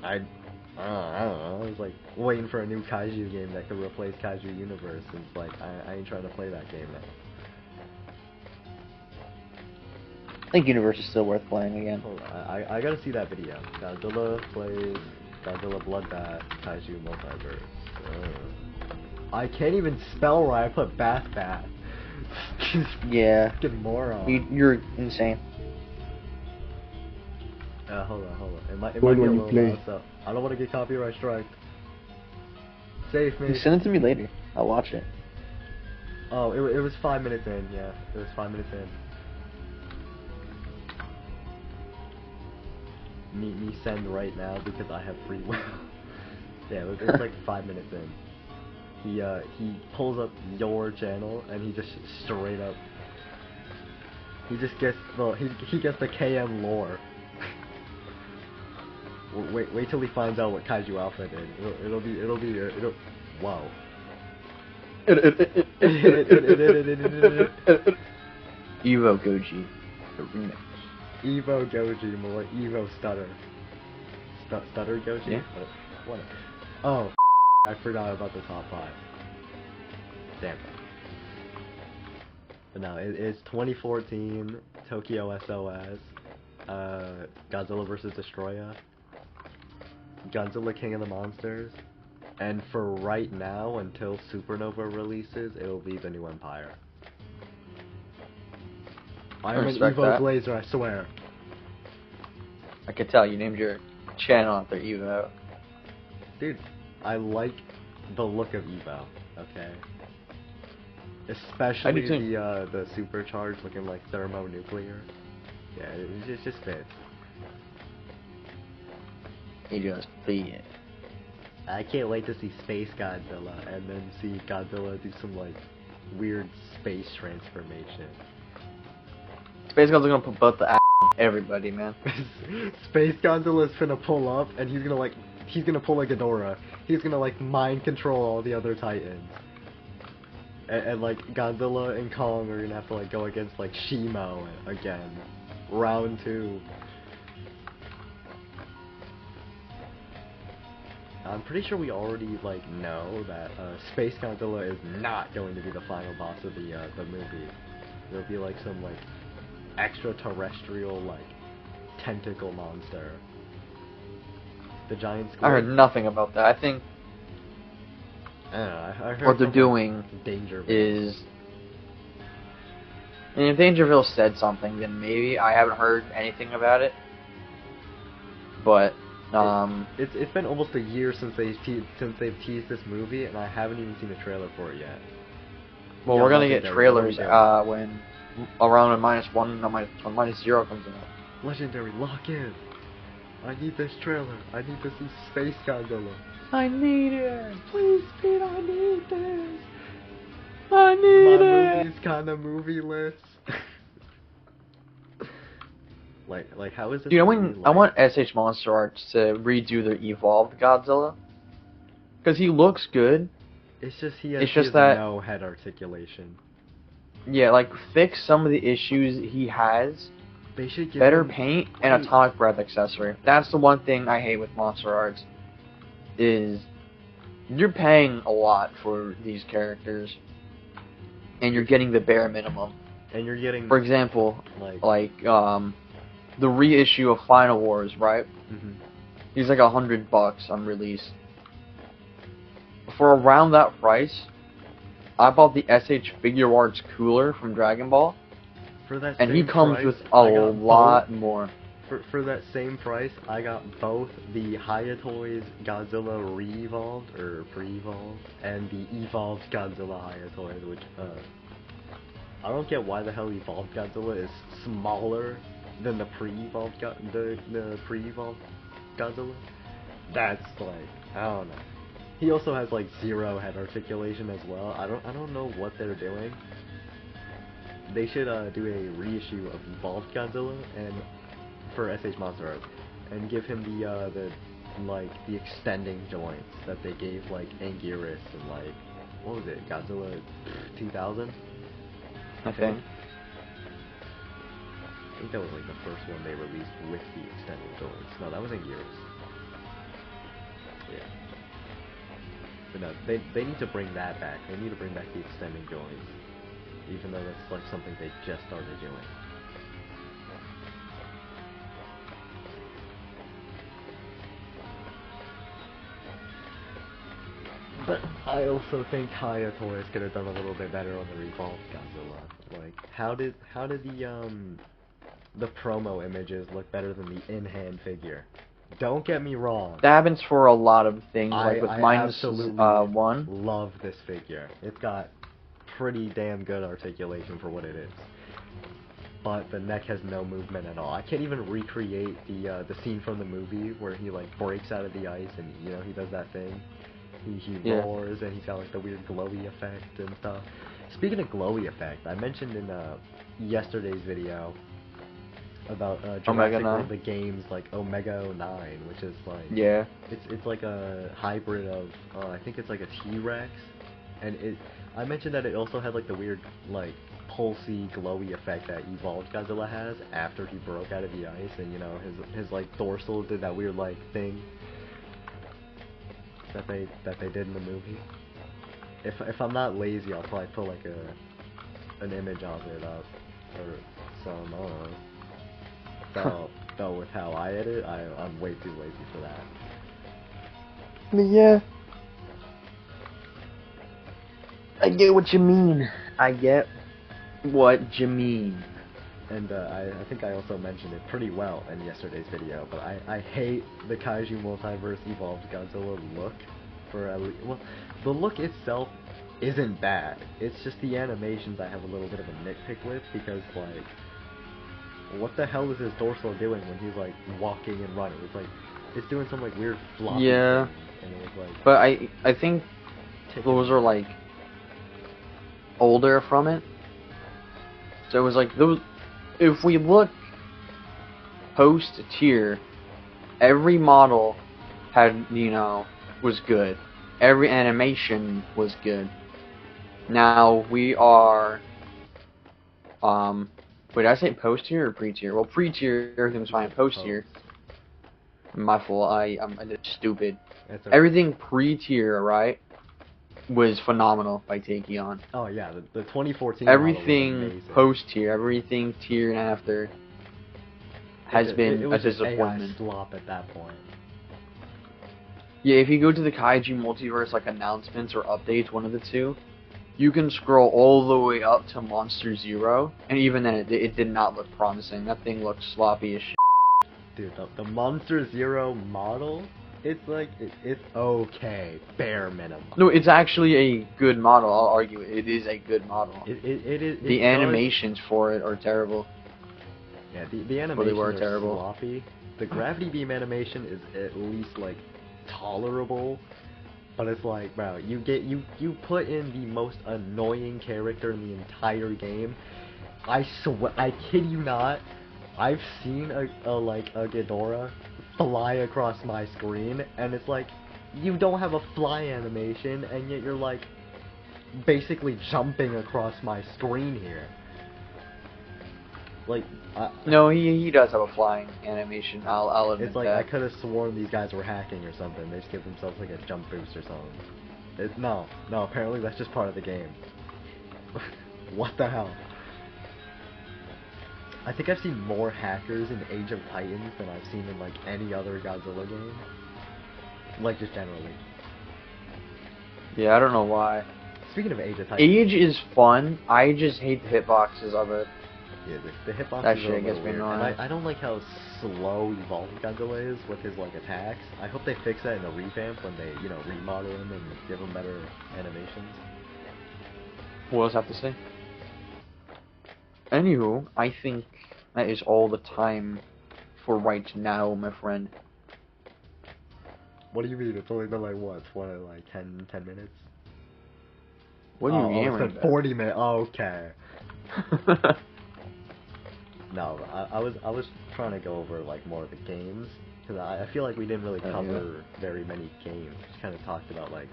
I don't know, I was like waiting for a new Kaiju game that could replace Kaiju Universe, and it's like I ain't trying to play that game now. I think Universe is still worth playing again. Hold on, I gotta see that video. Godzilla Plays Godzilla Bloodbath Kaiju Multiverse. I can't even spell right. I put Bath. Yeah. Fucking moron. You're insane. Hold on. It might be a When will you little play? loud, so I don't want to get copyright striked. Save me. You send it to me later. I'll watch it. Oh, it was 5 minutes in. Yeah, it was 5 minutes in. Me send right now because I have free will. Yeah, it was like 5 minutes in. He pulls up your channel and he just straight up. He just gets he gets the KM lore. Wait till he finds out what Kaiju Alpha did. It'll wow. EvoGoji, the remix. EvoGoji, more Evo Stutter. Stutter Goji? Yeah. What? Oh, I forgot about the top 5. Damn. But no, it's 2014, Tokyo SOS, Godzilla vs. Destroyer, Godzilla King of the Monsters, and for right now, until Supernova releases, it'll be the new Empire. I'm an respect Evo that. Glazer, I swear. I could tell you named your channel after Evo. Dude, I like the look of Evo, okay? Especially the supercharged looking like thermonuclear. Yeah, it just fits. He just fit. I can't wait to see Space Godzilla and then see Godzilla do some like weird space transformation. Space Godzilla's gonna put both the ass on everybody, man. Space Godzilla's finna pull up and he's gonna pull like Ghidorah. He's gonna like mind control all the other Titans. And like Godzilla and Kong are gonna have to like go against like Shimo again. Round 2. I'm pretty sure we already like know that Space Godzilla is not going to be the final boss of the movie. There'll be like some like extraterrestrial like tentacle monster. The giant squid. I heard nothing about that. I think I don't know, I heard what they're from, doing like, Dangerville. is... And if Dangerville said something, then maybe. I haven't heard anything about it. But, It's been almost a year since they've teased this movie, and I haven't even seen a trailer for it yet. well, Yeah, we're gonna get Legendary, trailers Legendary. when around when -1, no, when -0 comes out. Legendary, lock in! I need this trailer. I need to see Space Godzilla. I need it. Please, Pete, I need this. I need My it. movie's kinda movie-less. like how is it? Dude, I want SH Monster Arts to redo their evolved Godzilla, because he looks good. It's just it's he just has that- no head articulation. Yeah, like fix some of the issues he has. They should give Better him, paint and atomic breath accessory. That's the one thing I hate with Monster Arts. Is you're paying a lot for these characters, and you're getting the bare minimum. and you're getting For example, like the reissue of Final Wars, right? mhm. He's like $100 on release. For around that price, I bought the SH Figure Arts cooler from Dragon Ball, For that and he same comes price, with a I got lot more. For that same price, I got both the Hayatoys Godzilla Re-Evolved, or Pre-Evolved, and the Evolved Godzilla Hayatoys, which, I don't get why the hell Evolved Godzilla is smaller than the pre-Evolved the pre-Evolved Godzilla. That's like, I don't know. He also has like 0 head articulation as well. I don't know what they're doing. They should do a reissue of Evolved Godzilla and for SH Monster Arts, and give him the extending joints that they gave like Anguirus and like, what was it, Godzilla 2000? I think. I think that was like the first one they released with the extending joints. No, that was Anguirus. Yeah. But no, they need to bring that back. They need to bring back the extending joints, even though that's like something they just started doing. But I also think Hayatoys could have done a little bit better on the Revolved Godzilla. Like, how did the promo images look better than the in-hand figure? Don't get me wrong. That happens for a lot of things, like with I -1. absolutely love this figure. It's got pretty damn good articulation for what it is. But the neck has no movement at all. I can't even recreate the scene from the movie where he like breaks out of the ice and he does that thing. He roars and he's got like the weird glowy effect and stuff. Speaking of glowy effect, I mentioned in yesterday's video about Omega Jurassic 9. World the game's like Omega 9, which is like it's like a hybrid of I think it's like a T-Rex, and I mentioned that it also had like the weird like pulsy glowy effect that Evolved Godzilla has after he broke out of the ice, and his like dorsal did that weird like thing that they did in the movie. If I'm not lazy, I'll probably put like an image of it up or some, I don't know. Though with how I edit, I'm way too lazy for that. Yeah. I get what you mean. I get what you mean. And I think I also mentioned it pretty well in yesterday's video, but I hate the Kaiju Multiverse Evolved Godzilla look for well, the look itself isn't bad. It's just the animations I have a little bit of a nitpick with, because like, what the hell is his torso doing when he's like walking and running? It's like it's doing some like weird floppy Yeah. thing, and it was like. But I think those are like older from it. So it was like those. If we look post tier, every model had, you know, was good. Every animation was good. Now we are, wait, did I say post tier or pre tier? Well, pre tier everything was fine. Post tier, my fault. I'm just stupid. Okay. Everything pre tier, right, was phenomenal by Takeon. Oh yeah, the 2014. Everything post tier, everything tier and after has been it a was just disappointment. AI slop at that point. Yeah, if you go to the Kaiju Multiverse like announcements or updates, one of the two, you can scroll all the way up to Monster Zero, and even then it did not look promising. That thing looked sloppy as shit. Dude, the Monster Zero model, it's like it's okay, bare minimum. No, it's actually a good model. I'll argue it is a good model. It is. The animations for it are terrible. Yeah, the animations were are terrible. sloppy. The gravity beam animation is at least like tolerable, but it's like, bro, you put in the most annoying character in the entire game. I kid you not, I've seen a Ghidorah fly across my screen, and it's like, you don't have a fly animation, and yet you're like basically jumping across my screen here. Like, no, he does have a flying animation. I'll admit it's like that. I could have sworn these guys were hacking or something. They just give themselves like a jump boost or something. No, apparently that's just part of the game. What the hell? I think I've seen more hackers in Age of Titans than I've seen in like any other Godzilla game. Like just generally. Yeah, I don't know why. Speaking of Age of Titans, Age is fun. I just hate the hitboxes of it. yeah, the hitboxes That are shit a gets little me weird. annoying. And I don't like how slow evolved Godzilla is with his like attacks. I hope they fix that in the revamp when they, you know, remodel him and give him better animations. What else I have to say? Anywho, I think that is all the time for right now, my friend. What do you mean? It's only been like what? Like 10 minutes? What do you Oh, mean? it's been 40 minutes. Oh, okay. No, I was trying to go over like more of the games, because I feel like we didn't really cover very many games. We just kind of talked about like,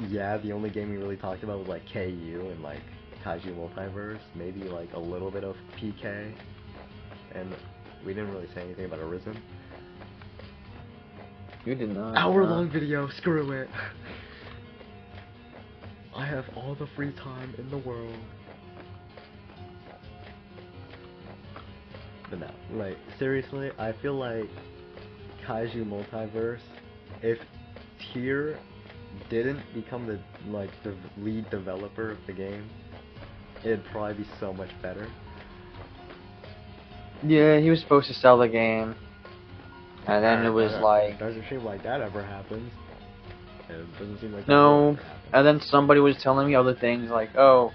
yeah, the only game we really talked about was like KU and like Kaiju Multiverse, maybe like a little bit of PK, and we didn't really say anything about Arisen. You did not. Hour-long video, screw it. I have all the free time in the world. But no, like, seriously, I feel like Kaiju Multiverse, if Tier didn't become the lead developer of the game, it'd probably be so much better. Yeah, he was supposed to sell the game, and then it was like, doesn't seem like that ever happens. It doesn't seem like that no. ever happens. And then somebody was telling me other things like, oh,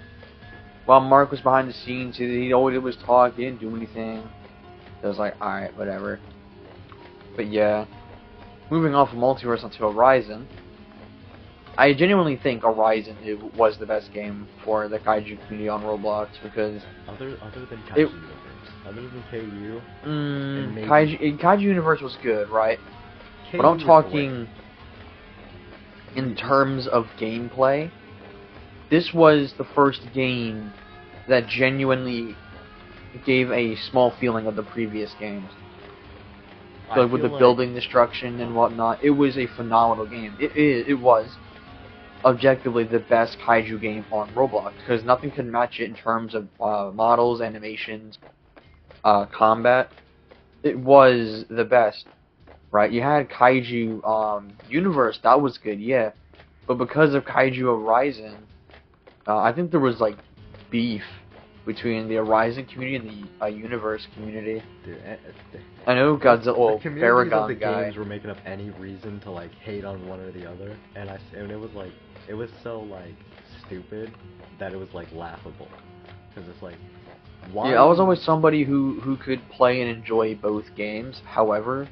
while Mark was behind the scenes, all he did was talk, he didn't do anything. So I was like, alright, whatever. But yeah, moving off of Multiverse onto Horizon, I genuinely think Horizon was the best game for the Kaiju community on Roblox, because other than Kaiju Universe, other than KU, and maybe Kaiju Universe was good, right? KU But I'm was talking in terms of gameplay. This was the first game that genuinely gave a small feeling of the previous games. So with the building destruction and whatnot, it was a phenomenal game. It was objectively the best kaiju game on Roblox, because nothing could match it in terms of models, animations, combat. It was the best. right? You had Kaiju Universe, that was good, yeah. But because of Kaiju Horizon, I think there was like beef between the Horizon community and the Universe community. Dude, I know Godzilla, the well, communities of the Paragon guy. games were making up any reason to like hate on one or the other, and it was like it was so like stupid that it was like laughable, because it's like why? Yeah, I was always somebody who could play and enjoy both games. However,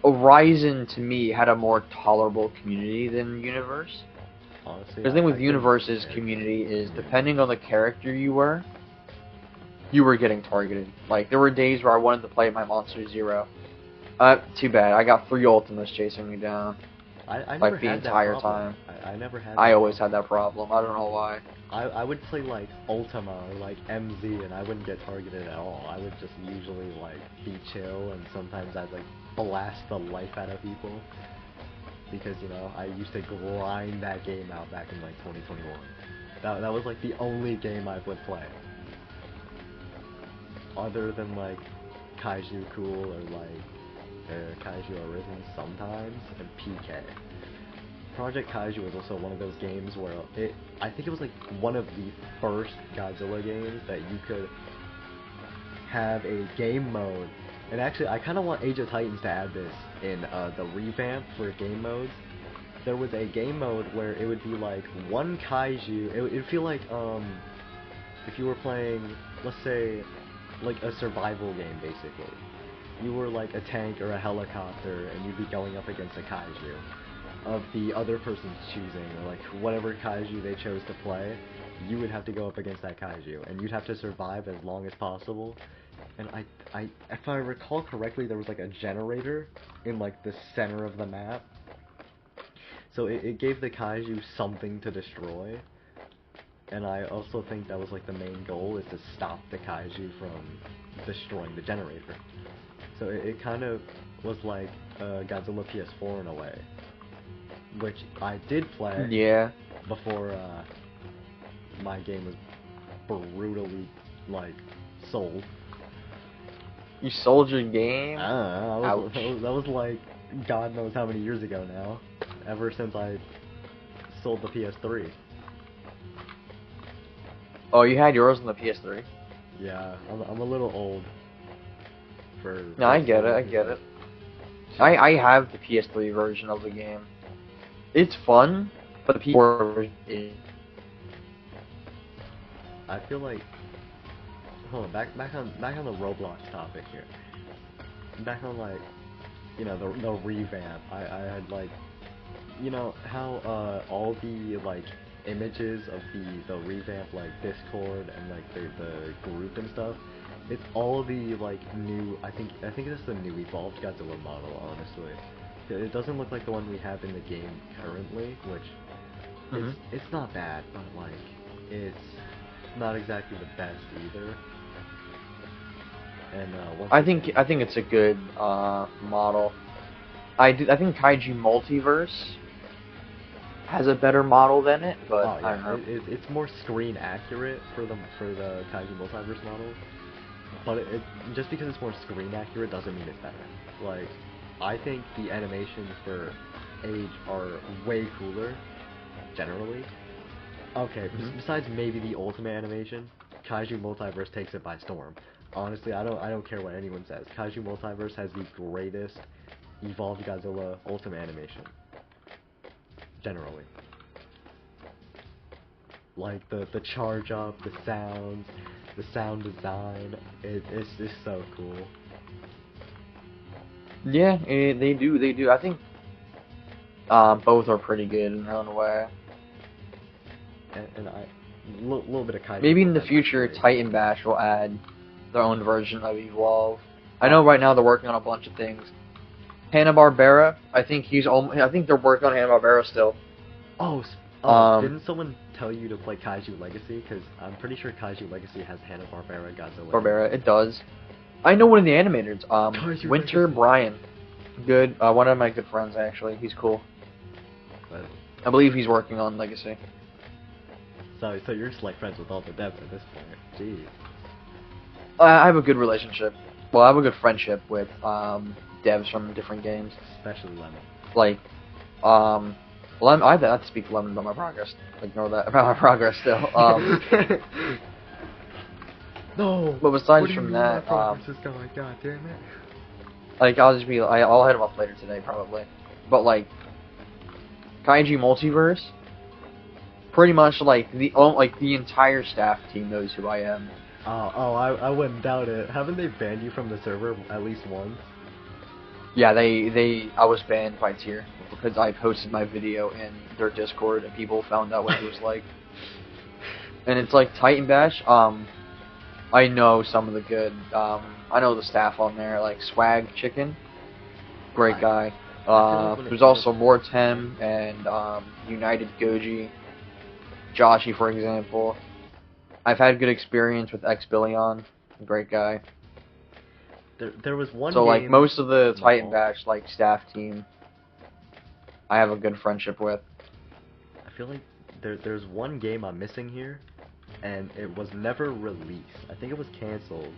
Horizon to me had a more tolerable community than Universe. Honestly, The thing with couldn't Universe's compare. community is depending on the character you were getting targeted. Like there were days where I wanted to play my Monster Zero. Too bad. I got 3 ultimates chasing me down I never like the had that entire problem. time. I never had. I that always problem. had that problem. I don't know why. I would play like Ultima or like MZ and I wouldn't get targeted at all. I would just usually like be chill, and sometimes I'd like blast the life out of people because you know I used to grind that game out back in like 2021. That was like the only game I would play. Other than like Kaiju Cool or like Kaiju Arisen sometimes and PK. Project Kaiju was also one of those games where I think it was like one of the first Godzilla games that you could have a game mode. And actually, I kind of want Age of Titans to add this in the revamp for game modes. There was a game mode where it would be like one Kaiju. It would feel like if you were playing, let's say, like a survival game basically. You were like a tank or a helicopter, and you'd be going up against a Kaiju of the other person's choosing, or like whatever Kaiju they chose to play, you would have to go up against that Kaiju, and you'd have to survive as long as possible. And if I recall correctly, there was like a generator in like the center of the map, so it gave the Kaiju something to destroy. And I also think that was like the main goal, is to stop the Kaiju from destroying the generator. So it kind of was like Godzilla PS4 in a way, which I did play Yeah. before my game was brutally like sold. You sold your game? That Ouch. that was like God knows how many years ago now. Ever since I sold the PS3. Oh, you had yours on the PS3? Yeah, I'm a little old for. No, I get it. I get it. I have the PS3 version of the game. It's fun, but the PS4 version is. I feel like. Hold on, back on the Roblox topic here. Back on like, you know, the revamp. I had like, you know how all the like images of the revamp, like Discord and like the group and stuff. It's all the like new. I think it's the new evolved Godzilla model. Honestly, it doesn't look like the one we have in the game currently, which it's not bad, but like it's not exactly the best either. And I think it's a good model. I think Kaiju Multiverse has a better model than it, but oh, yeah, I don't know. it's more screen accurate for the Kaiju Multiverse model, but just because it's more screen accurate doesn't mean it's better. Like, I think the animations for Age are way cooler, generally. Okay, besides maybe the Ultimate animation, Kaiju Multiverse takes it by storm. Honestly, I don't care what anyone says. Kaiju Multiverse has the greatest evolved Godzilla Ultimate animation. Generally. Like the charge up, the sounds, the sound design, it's just so cool. Yeah, they do. I think both are pretty good in their own way. And little bit of Kaiju. Maybe in the future, Titan Bash will add their own version of Evolve. I know right now they're working on a bunch of things. Hanna-Barbera, I think they're working on Hanna-Barbera still. Oh, didn't someone tell you to play Kaiju Legacy? Because I'm pretty sure Kaiju Legacy has Hanna-Barbera Godzilla. Barbera, it does. I know one of the animators, Kaiju Winter Legacy. Bryan. Good, one of my good friends actually. He's cool. But, I believe he's working on Legacy. so you're just like friends with all the devs at this point. Jeez. I have a good relationship. Well, I have a good friendship with devs from different games. Especially Lemon. Like, Lemon. I have to speak to Lemon about my progress. Ignore that about my progress still. No. But besides from that, God damn it. like I'll hit him up later today probably. But like, Kaiji Multiverse, pretty much like the entire staff team knows who I am. I wouldn't doubt it. Haven't they banned you from the server at least once? Yeah, I was banned by tier because I posted my video in their Discord and people found out what it was like. And it's like Titan Bash. I know some of the good. I know the staff on there, like Swag Chicken, great guy. There's also Mortem and United Goji, Joshi, for example. I've had good experience with Xbillion, great guy. There was one. So like most of the Titan No. Bash like staff team, I have a good friendship with. I feel like there's one game I'm missing here, and it was never released. I think it was canceled,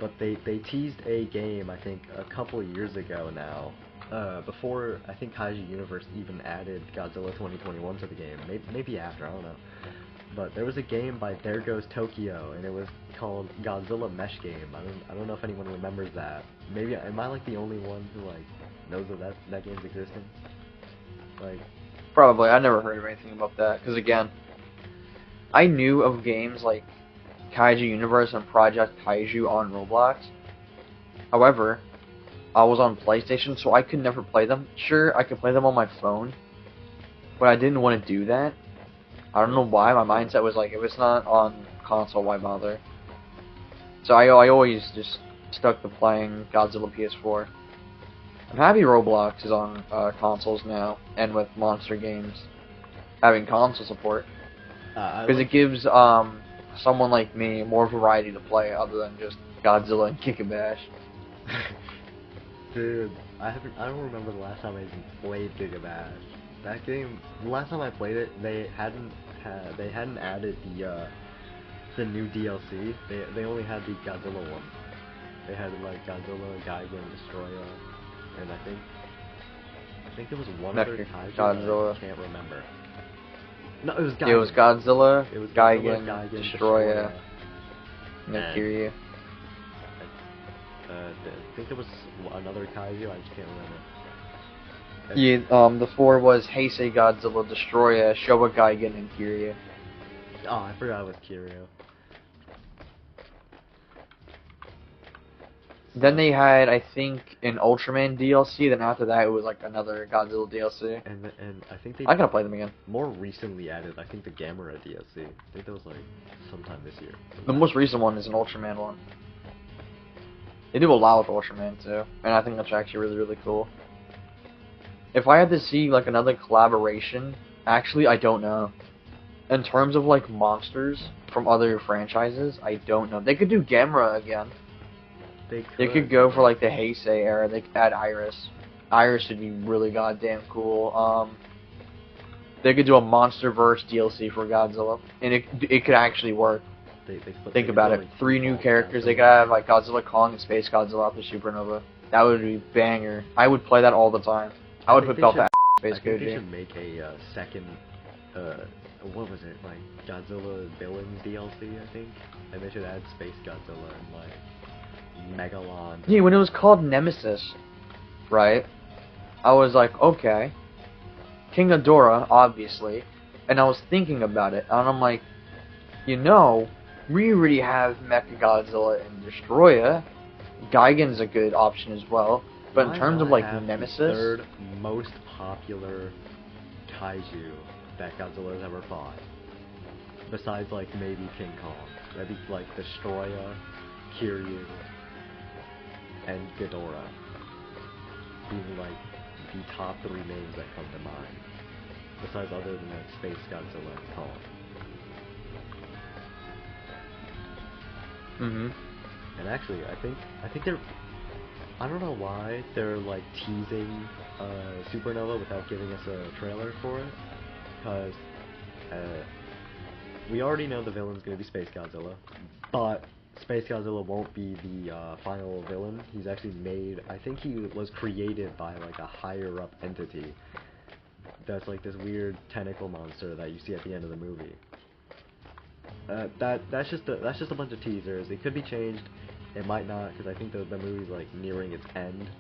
but they teased a game I think a couple of years ago now. Before I think Kaiji Universe even added Godzilla 2021 to the game. Maybe after, I don't know. But there was a game by There Goes Tokyo, and it was called Godzilla Mesh Game. I don't know if anyone remembers that. Maybe am I like the only one who like knows that game's existing? Like, Probably. I never heard of anything about that because again, I knew of games like Kaiji Universe and Project Kaiju on Roblox. However, I was on PlayStation, so I could never play them. Sure, I could play them on my phone, but I didn't want to do that. I don't know why. My mindset was like, if it's not on console, why bother? So I always just stuck to playing Godzilla PS4. I'm happy Roblox is on consoles now, and with Monster Games having console support, because it gives someone like me more variety to play other than just Godzilla and Kick and Bash. dude, I don't remember the last time I even played Giga Bash. That game, the last time I played it, they hadn't added the new DLC. They only had the Godzilla one. They had like Godzilla, Gigan, Destroyer, and I think there was one other Kaiju Godzilla. I can't remember. No, it was Gigan. It was Godzilla, It was Gigan, Destroyer, and and Kiryu. I think there was another Kaiju. I just can't remember. Yeah, the four was Heisei, Godzilla, Destroyer, Showa Gigan, and Kiryu. Oh, I forgot it was Kiryu. Then they had, I think, an Ultraman DLC. Then after that, it was like another Godzilla DLC. And I think they I gotta play them again. more recently added, I think, the Gamera DLC. I think that was like sometime this year. The most recent one is an Ultraman one. They do a lot with Ultraman too, and I think that's actually really, really cool. If I had to see like another collaboration, actually, I don't know. In terms of like monsters from other franchises, I don't know. They could do Gamera again. They could go for like the Heisei era. They could add Iris. Iris would be really goddamn cool. They could do a MonsterVerse DLC for Godzilla, and it could actually work. Think about it. 3 new characters. They could have like Godzilla Kong and Space Godzilla after Supernova. That would be banger. I would play that all the time. I would put Belta Space I think they Goji. should make a second, what was it, like Godzilla Villains DLC, I think? And they should add Space Godzilla and like Megalon. Yeah, when it was called Nemesis, right? I was like, okay, King Ghidorah, obviously, and I was thinking about it, and I'm like, you know, we already have Mechagodzilla and Destroyer. Gigan's a good option as well, but in terms of like Nemesis, the third most popular kaiju that Godzilla's ever fought, besides like maybe King Kong, maybe like Destroyer, Kiryu, and Ghidorah, being like the top 3 names that come to mind, besides other than like Space Godzilla and Kong. And actually, I think they're, I don't know why they're like teasing Supernova without giving us a trailer for it, because we already know the villain's gonna be Space Godzilla, but Space Godzilla won't be the final villain. He's actually made. I think he was created by like a higher up entity. That's like this weird tentacle monster that you see at the end of the movie. That's just a bunch of teasers. It could be changed. It might not, because I think the movie's like nearing its end,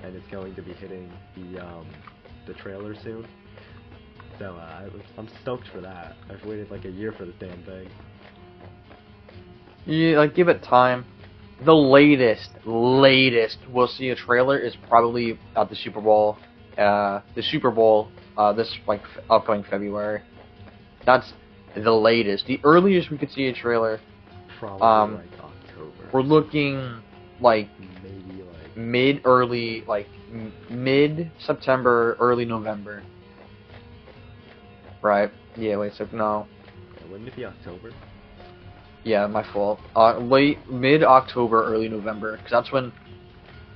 and it's going to be hitting the trailer soon. So I'm stoked for that. I've waited like a year for this damn thing. Yeah, like give it time. The latest we'll see a trailer is probably at the Super Bowl. This like upcoming February. That's the latest. The earliest we could see a trailer. Probably like October. We're looking like Maybe like mid September, early November. Right? Yeah. Wait. So no. Wouldn't it be October? Yeah, my fault. Mid October, early November, because that's when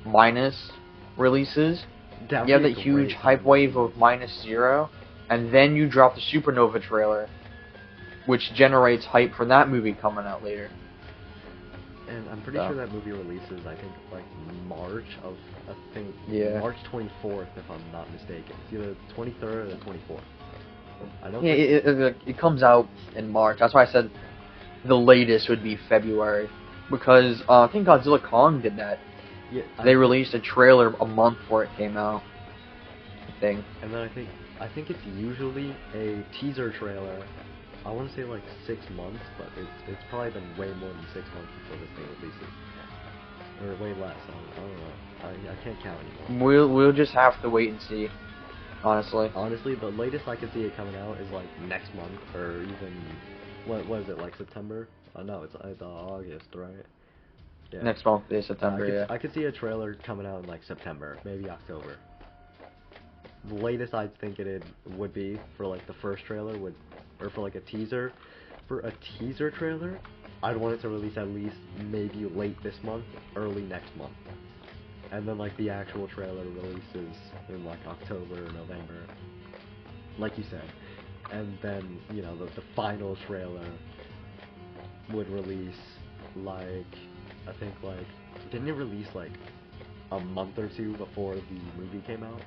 Minus releases. You have that huge hype wave of -0, and then you drop the Supernova trailer, which generates hype for that movie coming out later. And I'm pretty sure that movie releases, I think, like March of, March 24th, if I'm not mistaken. It's either the 23rd or the 24th. I don't. Yeah, it comes out in March. That's why I said the latest would be February, because I think Godzilla Kong did that. Yeah, they released a trailer a month before it came out. I think. And then I think it's usually a teaser trailer. I want to say like 6 months, but it's probably been way more than 6 months before this thing releases, or way less. I don't know. I can't count anymore. We'll just have to wait and see. Honestly, the latest I could see it coming out is like next month, or even what is it, like September? No, it's August, right? Yeah. Next month is September. I could see a trailer coming out in like September, maybe October. The latest I think it would be for like the first trailer or for like a teaser. For a teaser trailer, I'd want it to release at least maybe late this month, early next month. And then like the actual trailer releases in like October or November, like you said. And then, you know, the final trailer would release like, I think like, didn't it release like a month or two before the movie came out?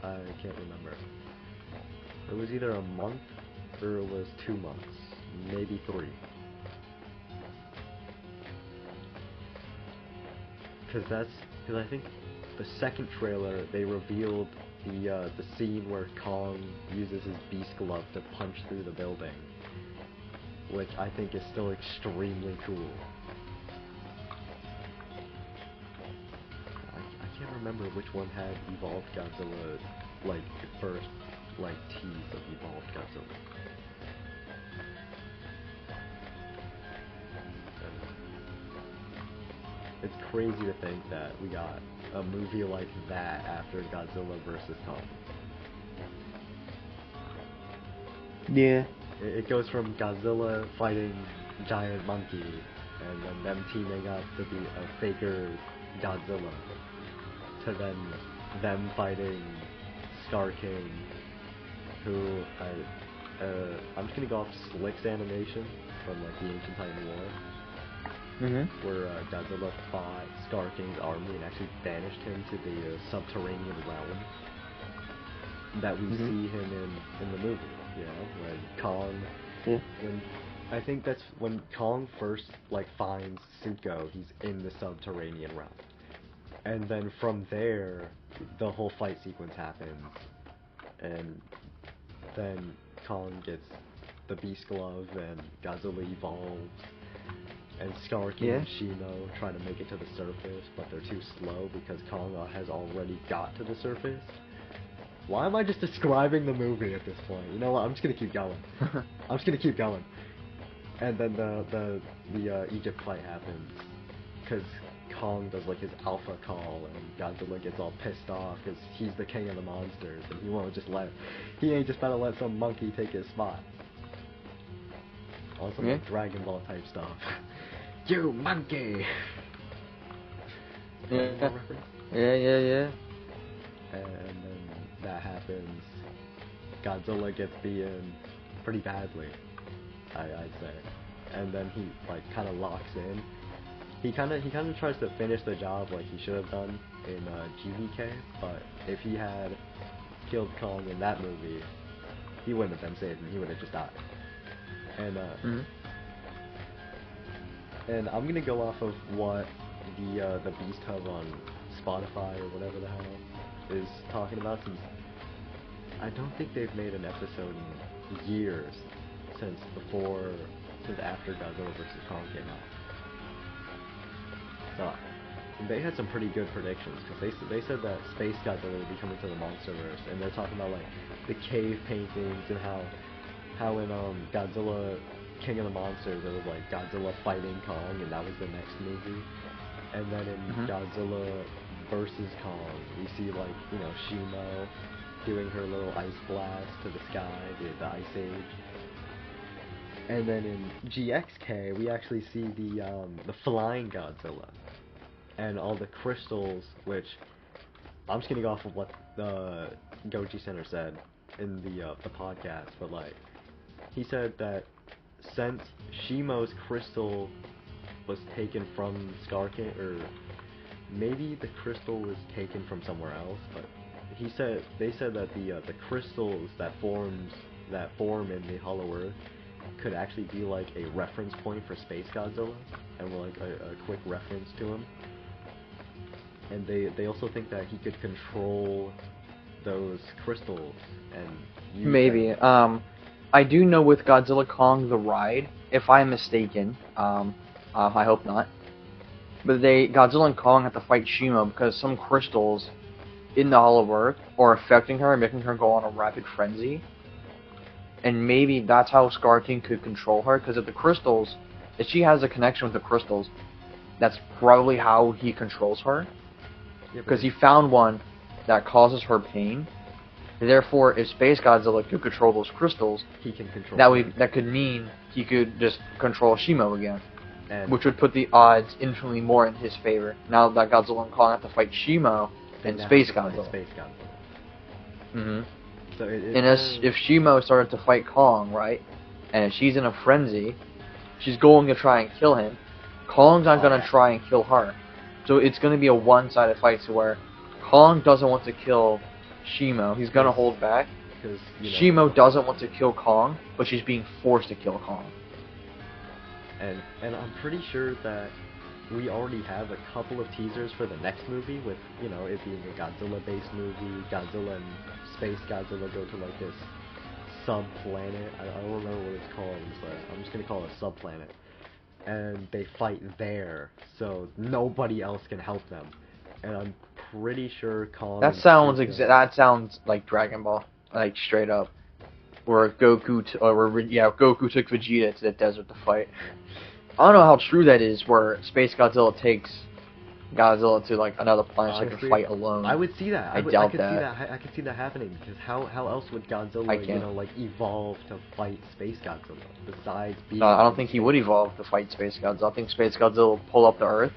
I can't remember. It was either a month or it was 2 months, maybe 3. Because I think the second trailer they revealed the scene where Kong uses his beast glove to punch through the building, which I think is still extremely cool. I can't remember which one had Evolved Godzilla, like the first like tease of Evolved Godzilla. It's crazy to think that we got a movie like that after Godzilla vs. Kong. Yeah. It goes from Godzilla fighting giant monkey, and then them teaming up to be a faker Godzilla, to then them fighting Scar King, who I'm just gonna go off Slick's animation from like the Ancient Titan War. Where Godzilla fought Scar King's army and actually banished him to the subterranean realm that we see him in the movie. You know, when Kong, when I think that's when Kong first like finds Zuko, he's in the subterranean realm, and then from there the whole fight sequence happens, and then Kong gets the Beast Glove and Godzilla evolves. And Scar King and Shino try to make it to the surface, but they're too slow because Kong has already got to the surface. Why am I just describing the movie at this point? You know what? I'm just gonna keep going. I'm just gonna keep going. And then the Egypt fight happens because Kong does like his alpha call, and Godzilla gets all pissed off because he's the king of the monsters, and he ain't just about to let some monkey take his spot. Also, like Dragon Ball type stuff. You monkey! Yeah. And then that happens. Godzilla gets beaten pretty badly, I'd say. and then he like kind of locks in. He kind of tries to finish the job like he should have done in GVK, but if he had killed Kong in that movie, he wouldn't have been saved and he would have just died. And and I'm gonna go off of what the Beast Hub on Spotify or whatever the hell is talking about, since I don't think they've made an episode in years since after Godzilla vs. Kong came out. So they had some pretty good predictions, because they said that Space Godzilla would be coming to the MonsterVerse, and they're talking about like the cave paintings and how in Godzilla King of the Monsters it was like Godzilla fighting Kong, and that was the next movie. And then in Godzilla vs. Kong, we see like, you know, Shimo doing her little ice blast to the sky, the Ice Age. And then in GXK, we actually see the flying Godzilla and all the crystals, which I'm just gonna go off of what the Goji Center said in the podcast, but like he said that since Shimo's crystal was taken from Scar King, or maybe the crystal was taken from somewhere else, but they said that the crystals that form in the Hollow Earth could actually be like a reference point for Space Godzilla, and were like a quick reference to him. And they also think that he could control those crystals and use Maybe. them. I do know with Godzilla Kong the Ride, if I'm mistaken, I hope not, but Godzilla and Kong have to fight Shimo because some crystals in the Hollow Earth are affecting her and making her go on a rapid frenzy. And maybe that's how Scar King could control her, because if she has a connection with the crystals, that's probably how he controls her. Because he found one that causes her pain. Therefore, if Space Godzilla could control those crystals, He can control that could mean he could just control Shimo again, and which would put the odds infinitely more in his favor. Now that Godzilla and Kong have to fight Shimo and Space Godzilla. Space Godzilla. Mm-hmm. So And if Shimo started to fight Kong, right, and if she's in a frenzy, she's going to try and kill him. Kong's not going to try and kill her. So it's going to be a one-sided fight, to where Kong doesn't want to kill Shimo. He's going to hold back. Because Shimo doesn't want to kill Kong, but she's being forced to kill Kong. And I'm pretty sure that we already have a couple of teasers for the next movie, with, you know, it being a Godzilla-based movie. Godzilla and Space Godzilla go to like this sub-planet. I don't remember what it's called, but I'm just gonna call it a sub-planet. And they fight there, so nobody else can help them. And I'm pretty sure Kong. That sounds like Dragon Ball, like straight up, where Goku took Vegeta to the desert to fight. I don't know how true that is, where Space Godzilla takes Godzilla to like another planet so they can fight alone. I would see that. I doubt that. I could see that happening, because how else would Godzilla, like evolve to fight Space Godzilla besides being? I don't think he would evolve to fight Space Godzilla. I think Space Godzilla will pull up the Earth.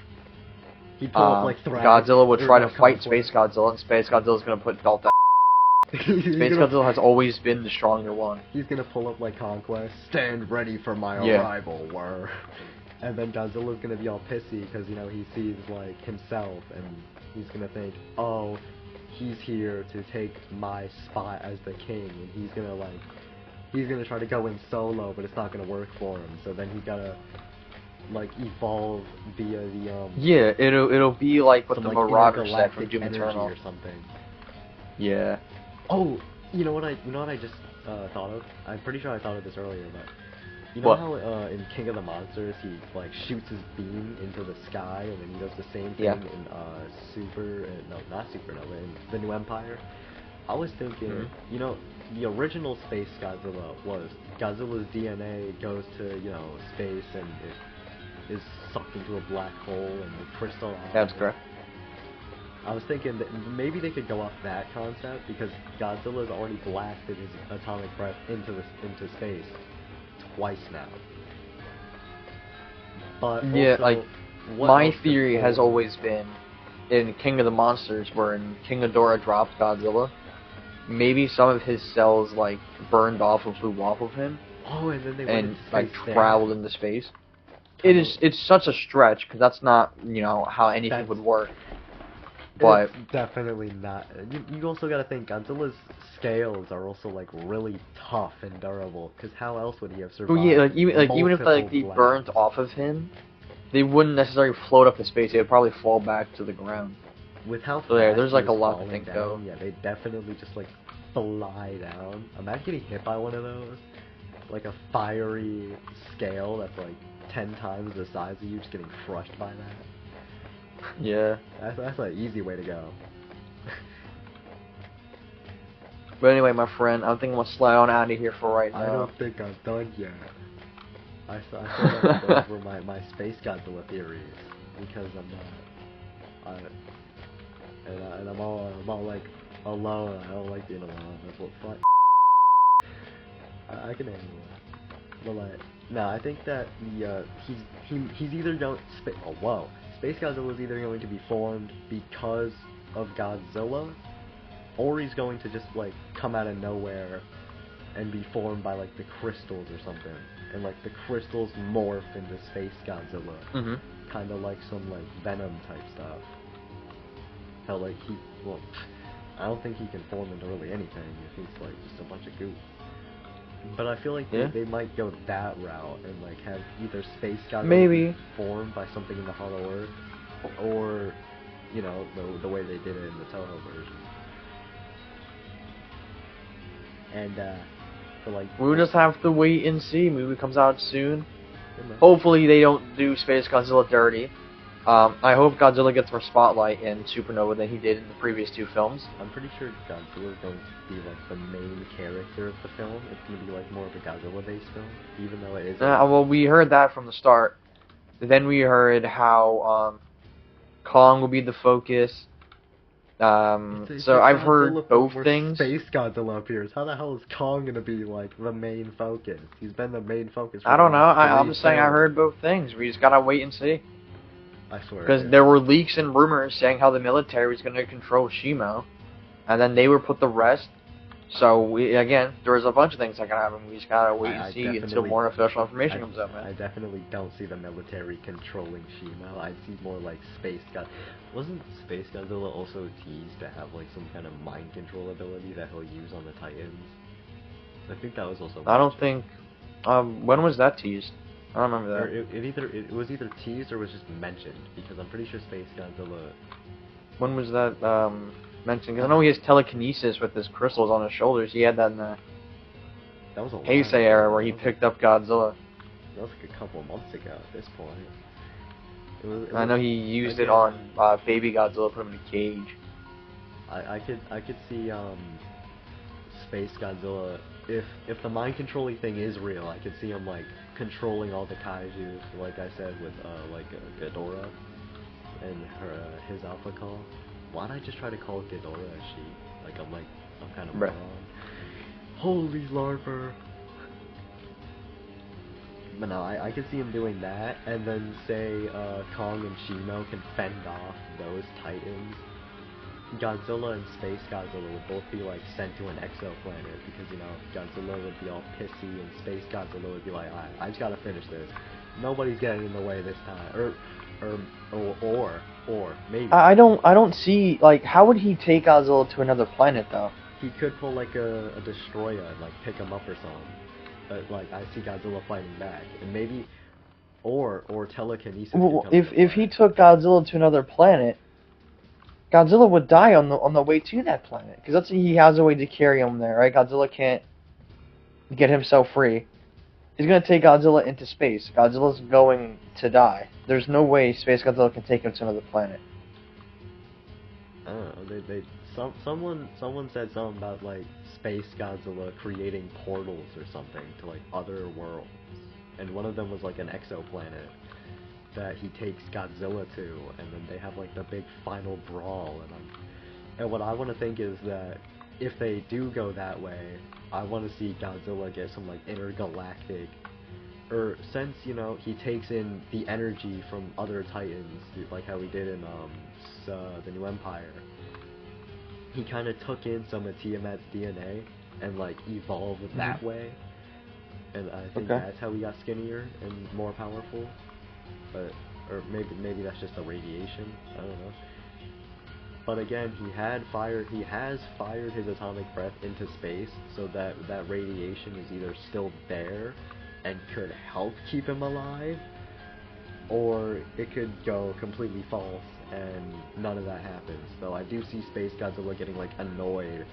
He'd pull up like Godzilla would try to fight Space Godzilla, and Space Godzilla's gonna put belt down. Space Godzilla has always been the stronger one. He's gonna pull up like Conquest. Stand ready for my arrival, and then Godzilla's gonna be all pissy because, you know, he sees like himself, and he's gonna think, oh, he's here to take my spot as the king, and he's gonna try to go in solo, but it's not gonna work for him. So then he's gotta like evolve via the it'll be like what the like Marauder said from Doom energy Eternal or something. Yeah. Oh, you know what I just thought of? I'm pretty sure I thought of this earlier, but you know What? how in King of the Monsters he like shoots his beam into the sky, and then he does the same thing Yeah. in not Supernova, in the New Empire? I was thinking, you know, the original Space Godzilla was Godzilla's DNA goes to, you know, space, and it is sucked into a black hole and the crystal. That's correct. I was thinking that maybe they could go off that concept, because Godzilla's already blasted his atomic breath into space twice now. But Yeah, also, like, what my else theory could has form? always been, in King of the Monsters, where in King Ghidorah dropped Godzilla, maybe some of his cells, like, burned off and flew off of him, Oh, and then they went and into like space there. traveled into space. It's such a stretch because that's not how anything would work. But it's definitely not. You also gotta think Godzilla's scales are also like really tough and durable. Cause how else would he have survived? well, yeah, even if multiple they blasts? burnt off of him, they wouldn't necessarily float up to space. They would probably fall back to the ground. With how So, yeah, fast there's, he like, a was lot to falling think, down, though. yeah, they definitely just like fly down. Imagine getting hit by one of those, like a fiery scale that's like 10 times the size of you, just getting crushed by that. Yeah. That's an easy way to go. But anyway, my friend, I think I'm gonna slide on out of here for right now. I don't think I'm done yet. I still have to go over my Space Godzilla theories because I'm not. And I'm all like alone. I don't like being alone. That's what fuck. I can handle it. But like, no, I think that he's either going Space Godzilla is either going to be formed because of Godzilla, or he's going to just like come out of nowhere and be formed by like the crystals or something, and like the crystals morph into Space Godzilla, kind of like some like Venom type stuff. How like I don't think he can form into really anything if he's like just a bunch of goop. But I feel like they might go that route and like have either Space Godzilla be formed by something in the Hollow Earth, or the way they did it in the Toho version. And but like we'll just have to wait and see. Movie comes out soon. Hopefully they don't do Space Godzilla dirty. I hope Godzilla gets more spotlight in Supernova than he did in the previous two films. I'm pretty sure Godzilla is going to be like the main character of the film. It's going to be like more of a Godzilla-based film, even though it is. Well, we heard that from the start. Then we heard how Kong will be the focus. So I've heard both things. Space Godzilla appears. How the hell is Kong going to be like the main focus? He's been the main focus. I don't know. I'm just saying I heard both things. We just gotta wait and see. I swear. Because there were leaks and rumors saying how the military was going to control Shimo, and then they were put to rest. So there's a bunch of things that can happen. We just gotta wait and see until more official information comes out, man. I definitely don't see the military controlling Shimo. I see more like Space God. Wasn't Space Godzilla also teased to have like some kind of mind control ability that he'll use on the Titans? I think that was also. I don't think. When was that teased? I don't remember that. It was either teased or was just mentioned, because I'm pretty sure Space Godzilla. When was that mentioned? Because I know he has telekinesis with his crystals on his shoulders. He had that in the Heisei era where he picked up Godzilla. That was like a couple of months ago at this point. I know he used it on baby Godzilla, put him in a cage. I could see Space Godzilla, if the mind controlling thing is real, I could see him like controlling all the kaiju, like I said with Ghidorah and his alpha call. Why'd I just try to call Ghidorah a she? Like I'm kind of wrong. Holy larper. But no, I could see him doing that, and then say Kong and Shimo can fend off those Titans. Godzilla and Space Godzilla would both be like sent to an exoplanet, because Godzilla would be all pissy and Space Godzilla would be like, alright, I just gotta finish this. Nobody's getting in the way this time. Or maybe. I don't see, like, how would he take Godzilla to another planet though? He could pull like a destroyer and like pick him up or something. But like I see Godzilla fighting back, and maybe or telekinesis. Well, if he took Godzilla to another planet, Godzilla would die on the way to that planet, because that's he has a way to carry him there, right? Godzilla can't get himself free. He's gonna take Godzilla into space. Godzilla's going to die. There's no way Space Godzilla can take him to another planet. I don't know. Someone said something about like Space Godzilla creating portals or something to like other worlds, and one of them was like an exoplanet that he takes Godzilla to, and then they have like the big final brawl. And what I want to think is that if they do go that way, I want to see Godzilla get some like intergalactic, or since he takes in the energy from other Titans, like how he did in the New Empire. He kind of took in some of Tiamat's DNA and like evolved that way. and I think Okay. that's how he got skinnier and more powerful. But or maybe that's just the radiation. I don't know. But again, he has fired his atomic breath into space, so that radiation is either still there and could help keep him alive, or it could go completely false and none of that happens. So I do see Space Godzilla getting like annoyed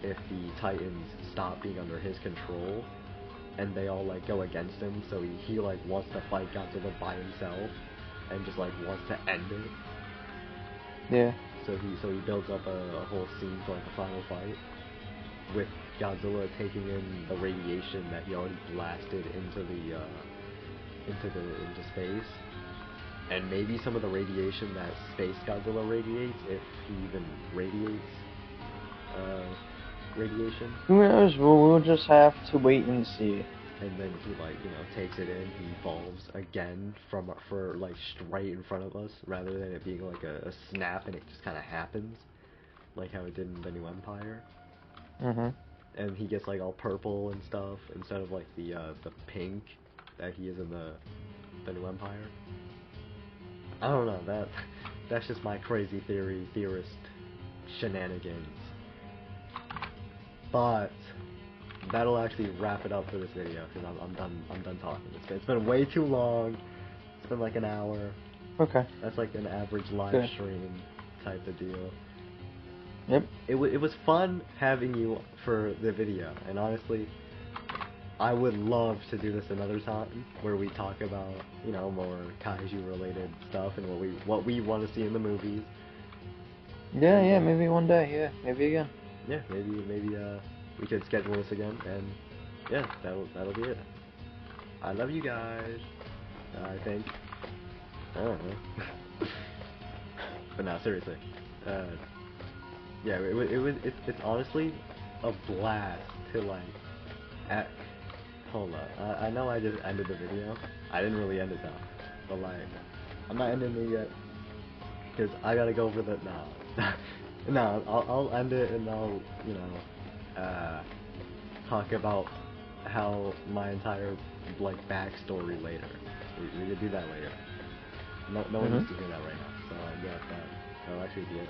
if the Titans stop being under his control and they all like go against him, so he like wants to fight Godzilla by himself and just like wants to end it. Yeah. So he builds up a whole scene for like the final fight with Godzilla taking in the radiation that he already blasted into space, and maybe some of the radiation that Space Godzilla radiates, if he even radiates radiation. Who knows? We'll just have to wait and see. And then he takes it in. He falls again for like straight in front of us, rather than it being like a snap and it just kind of happens, like how it did in the New Empire. Mhm. And he gets like all purple and stuff instead of like the pink that he is in the New Empire. I don't know, that's just my crazy theorist shenanigans. But that'll actually wrap it up for this video, because I'm done talking. It's been way too long. It's been like an hour. Okay. That's like an average live Good. stream type of deal. Yep. It was fun having you for the video, and honestly, I would love to do this another time where we talk about more kaiju related stuff and what we want to see in the movies. Yeah. Maybe one day. Yeah. Maybe again. Yeah, maybe we could schedule this again, and yeah, that'll be it. I love you guys. I think. I don't know. But no, seriously. Yeah, it's honestly a blast to hold on. I know I just ended the video. I didn't really end it though. But like, I'm not ending it yet because I gotta go over the no. I'll end it and I'll talk about how my entire backstory later. We could do that later. No one needs to hear that right now. So yeah, that'll actually be it.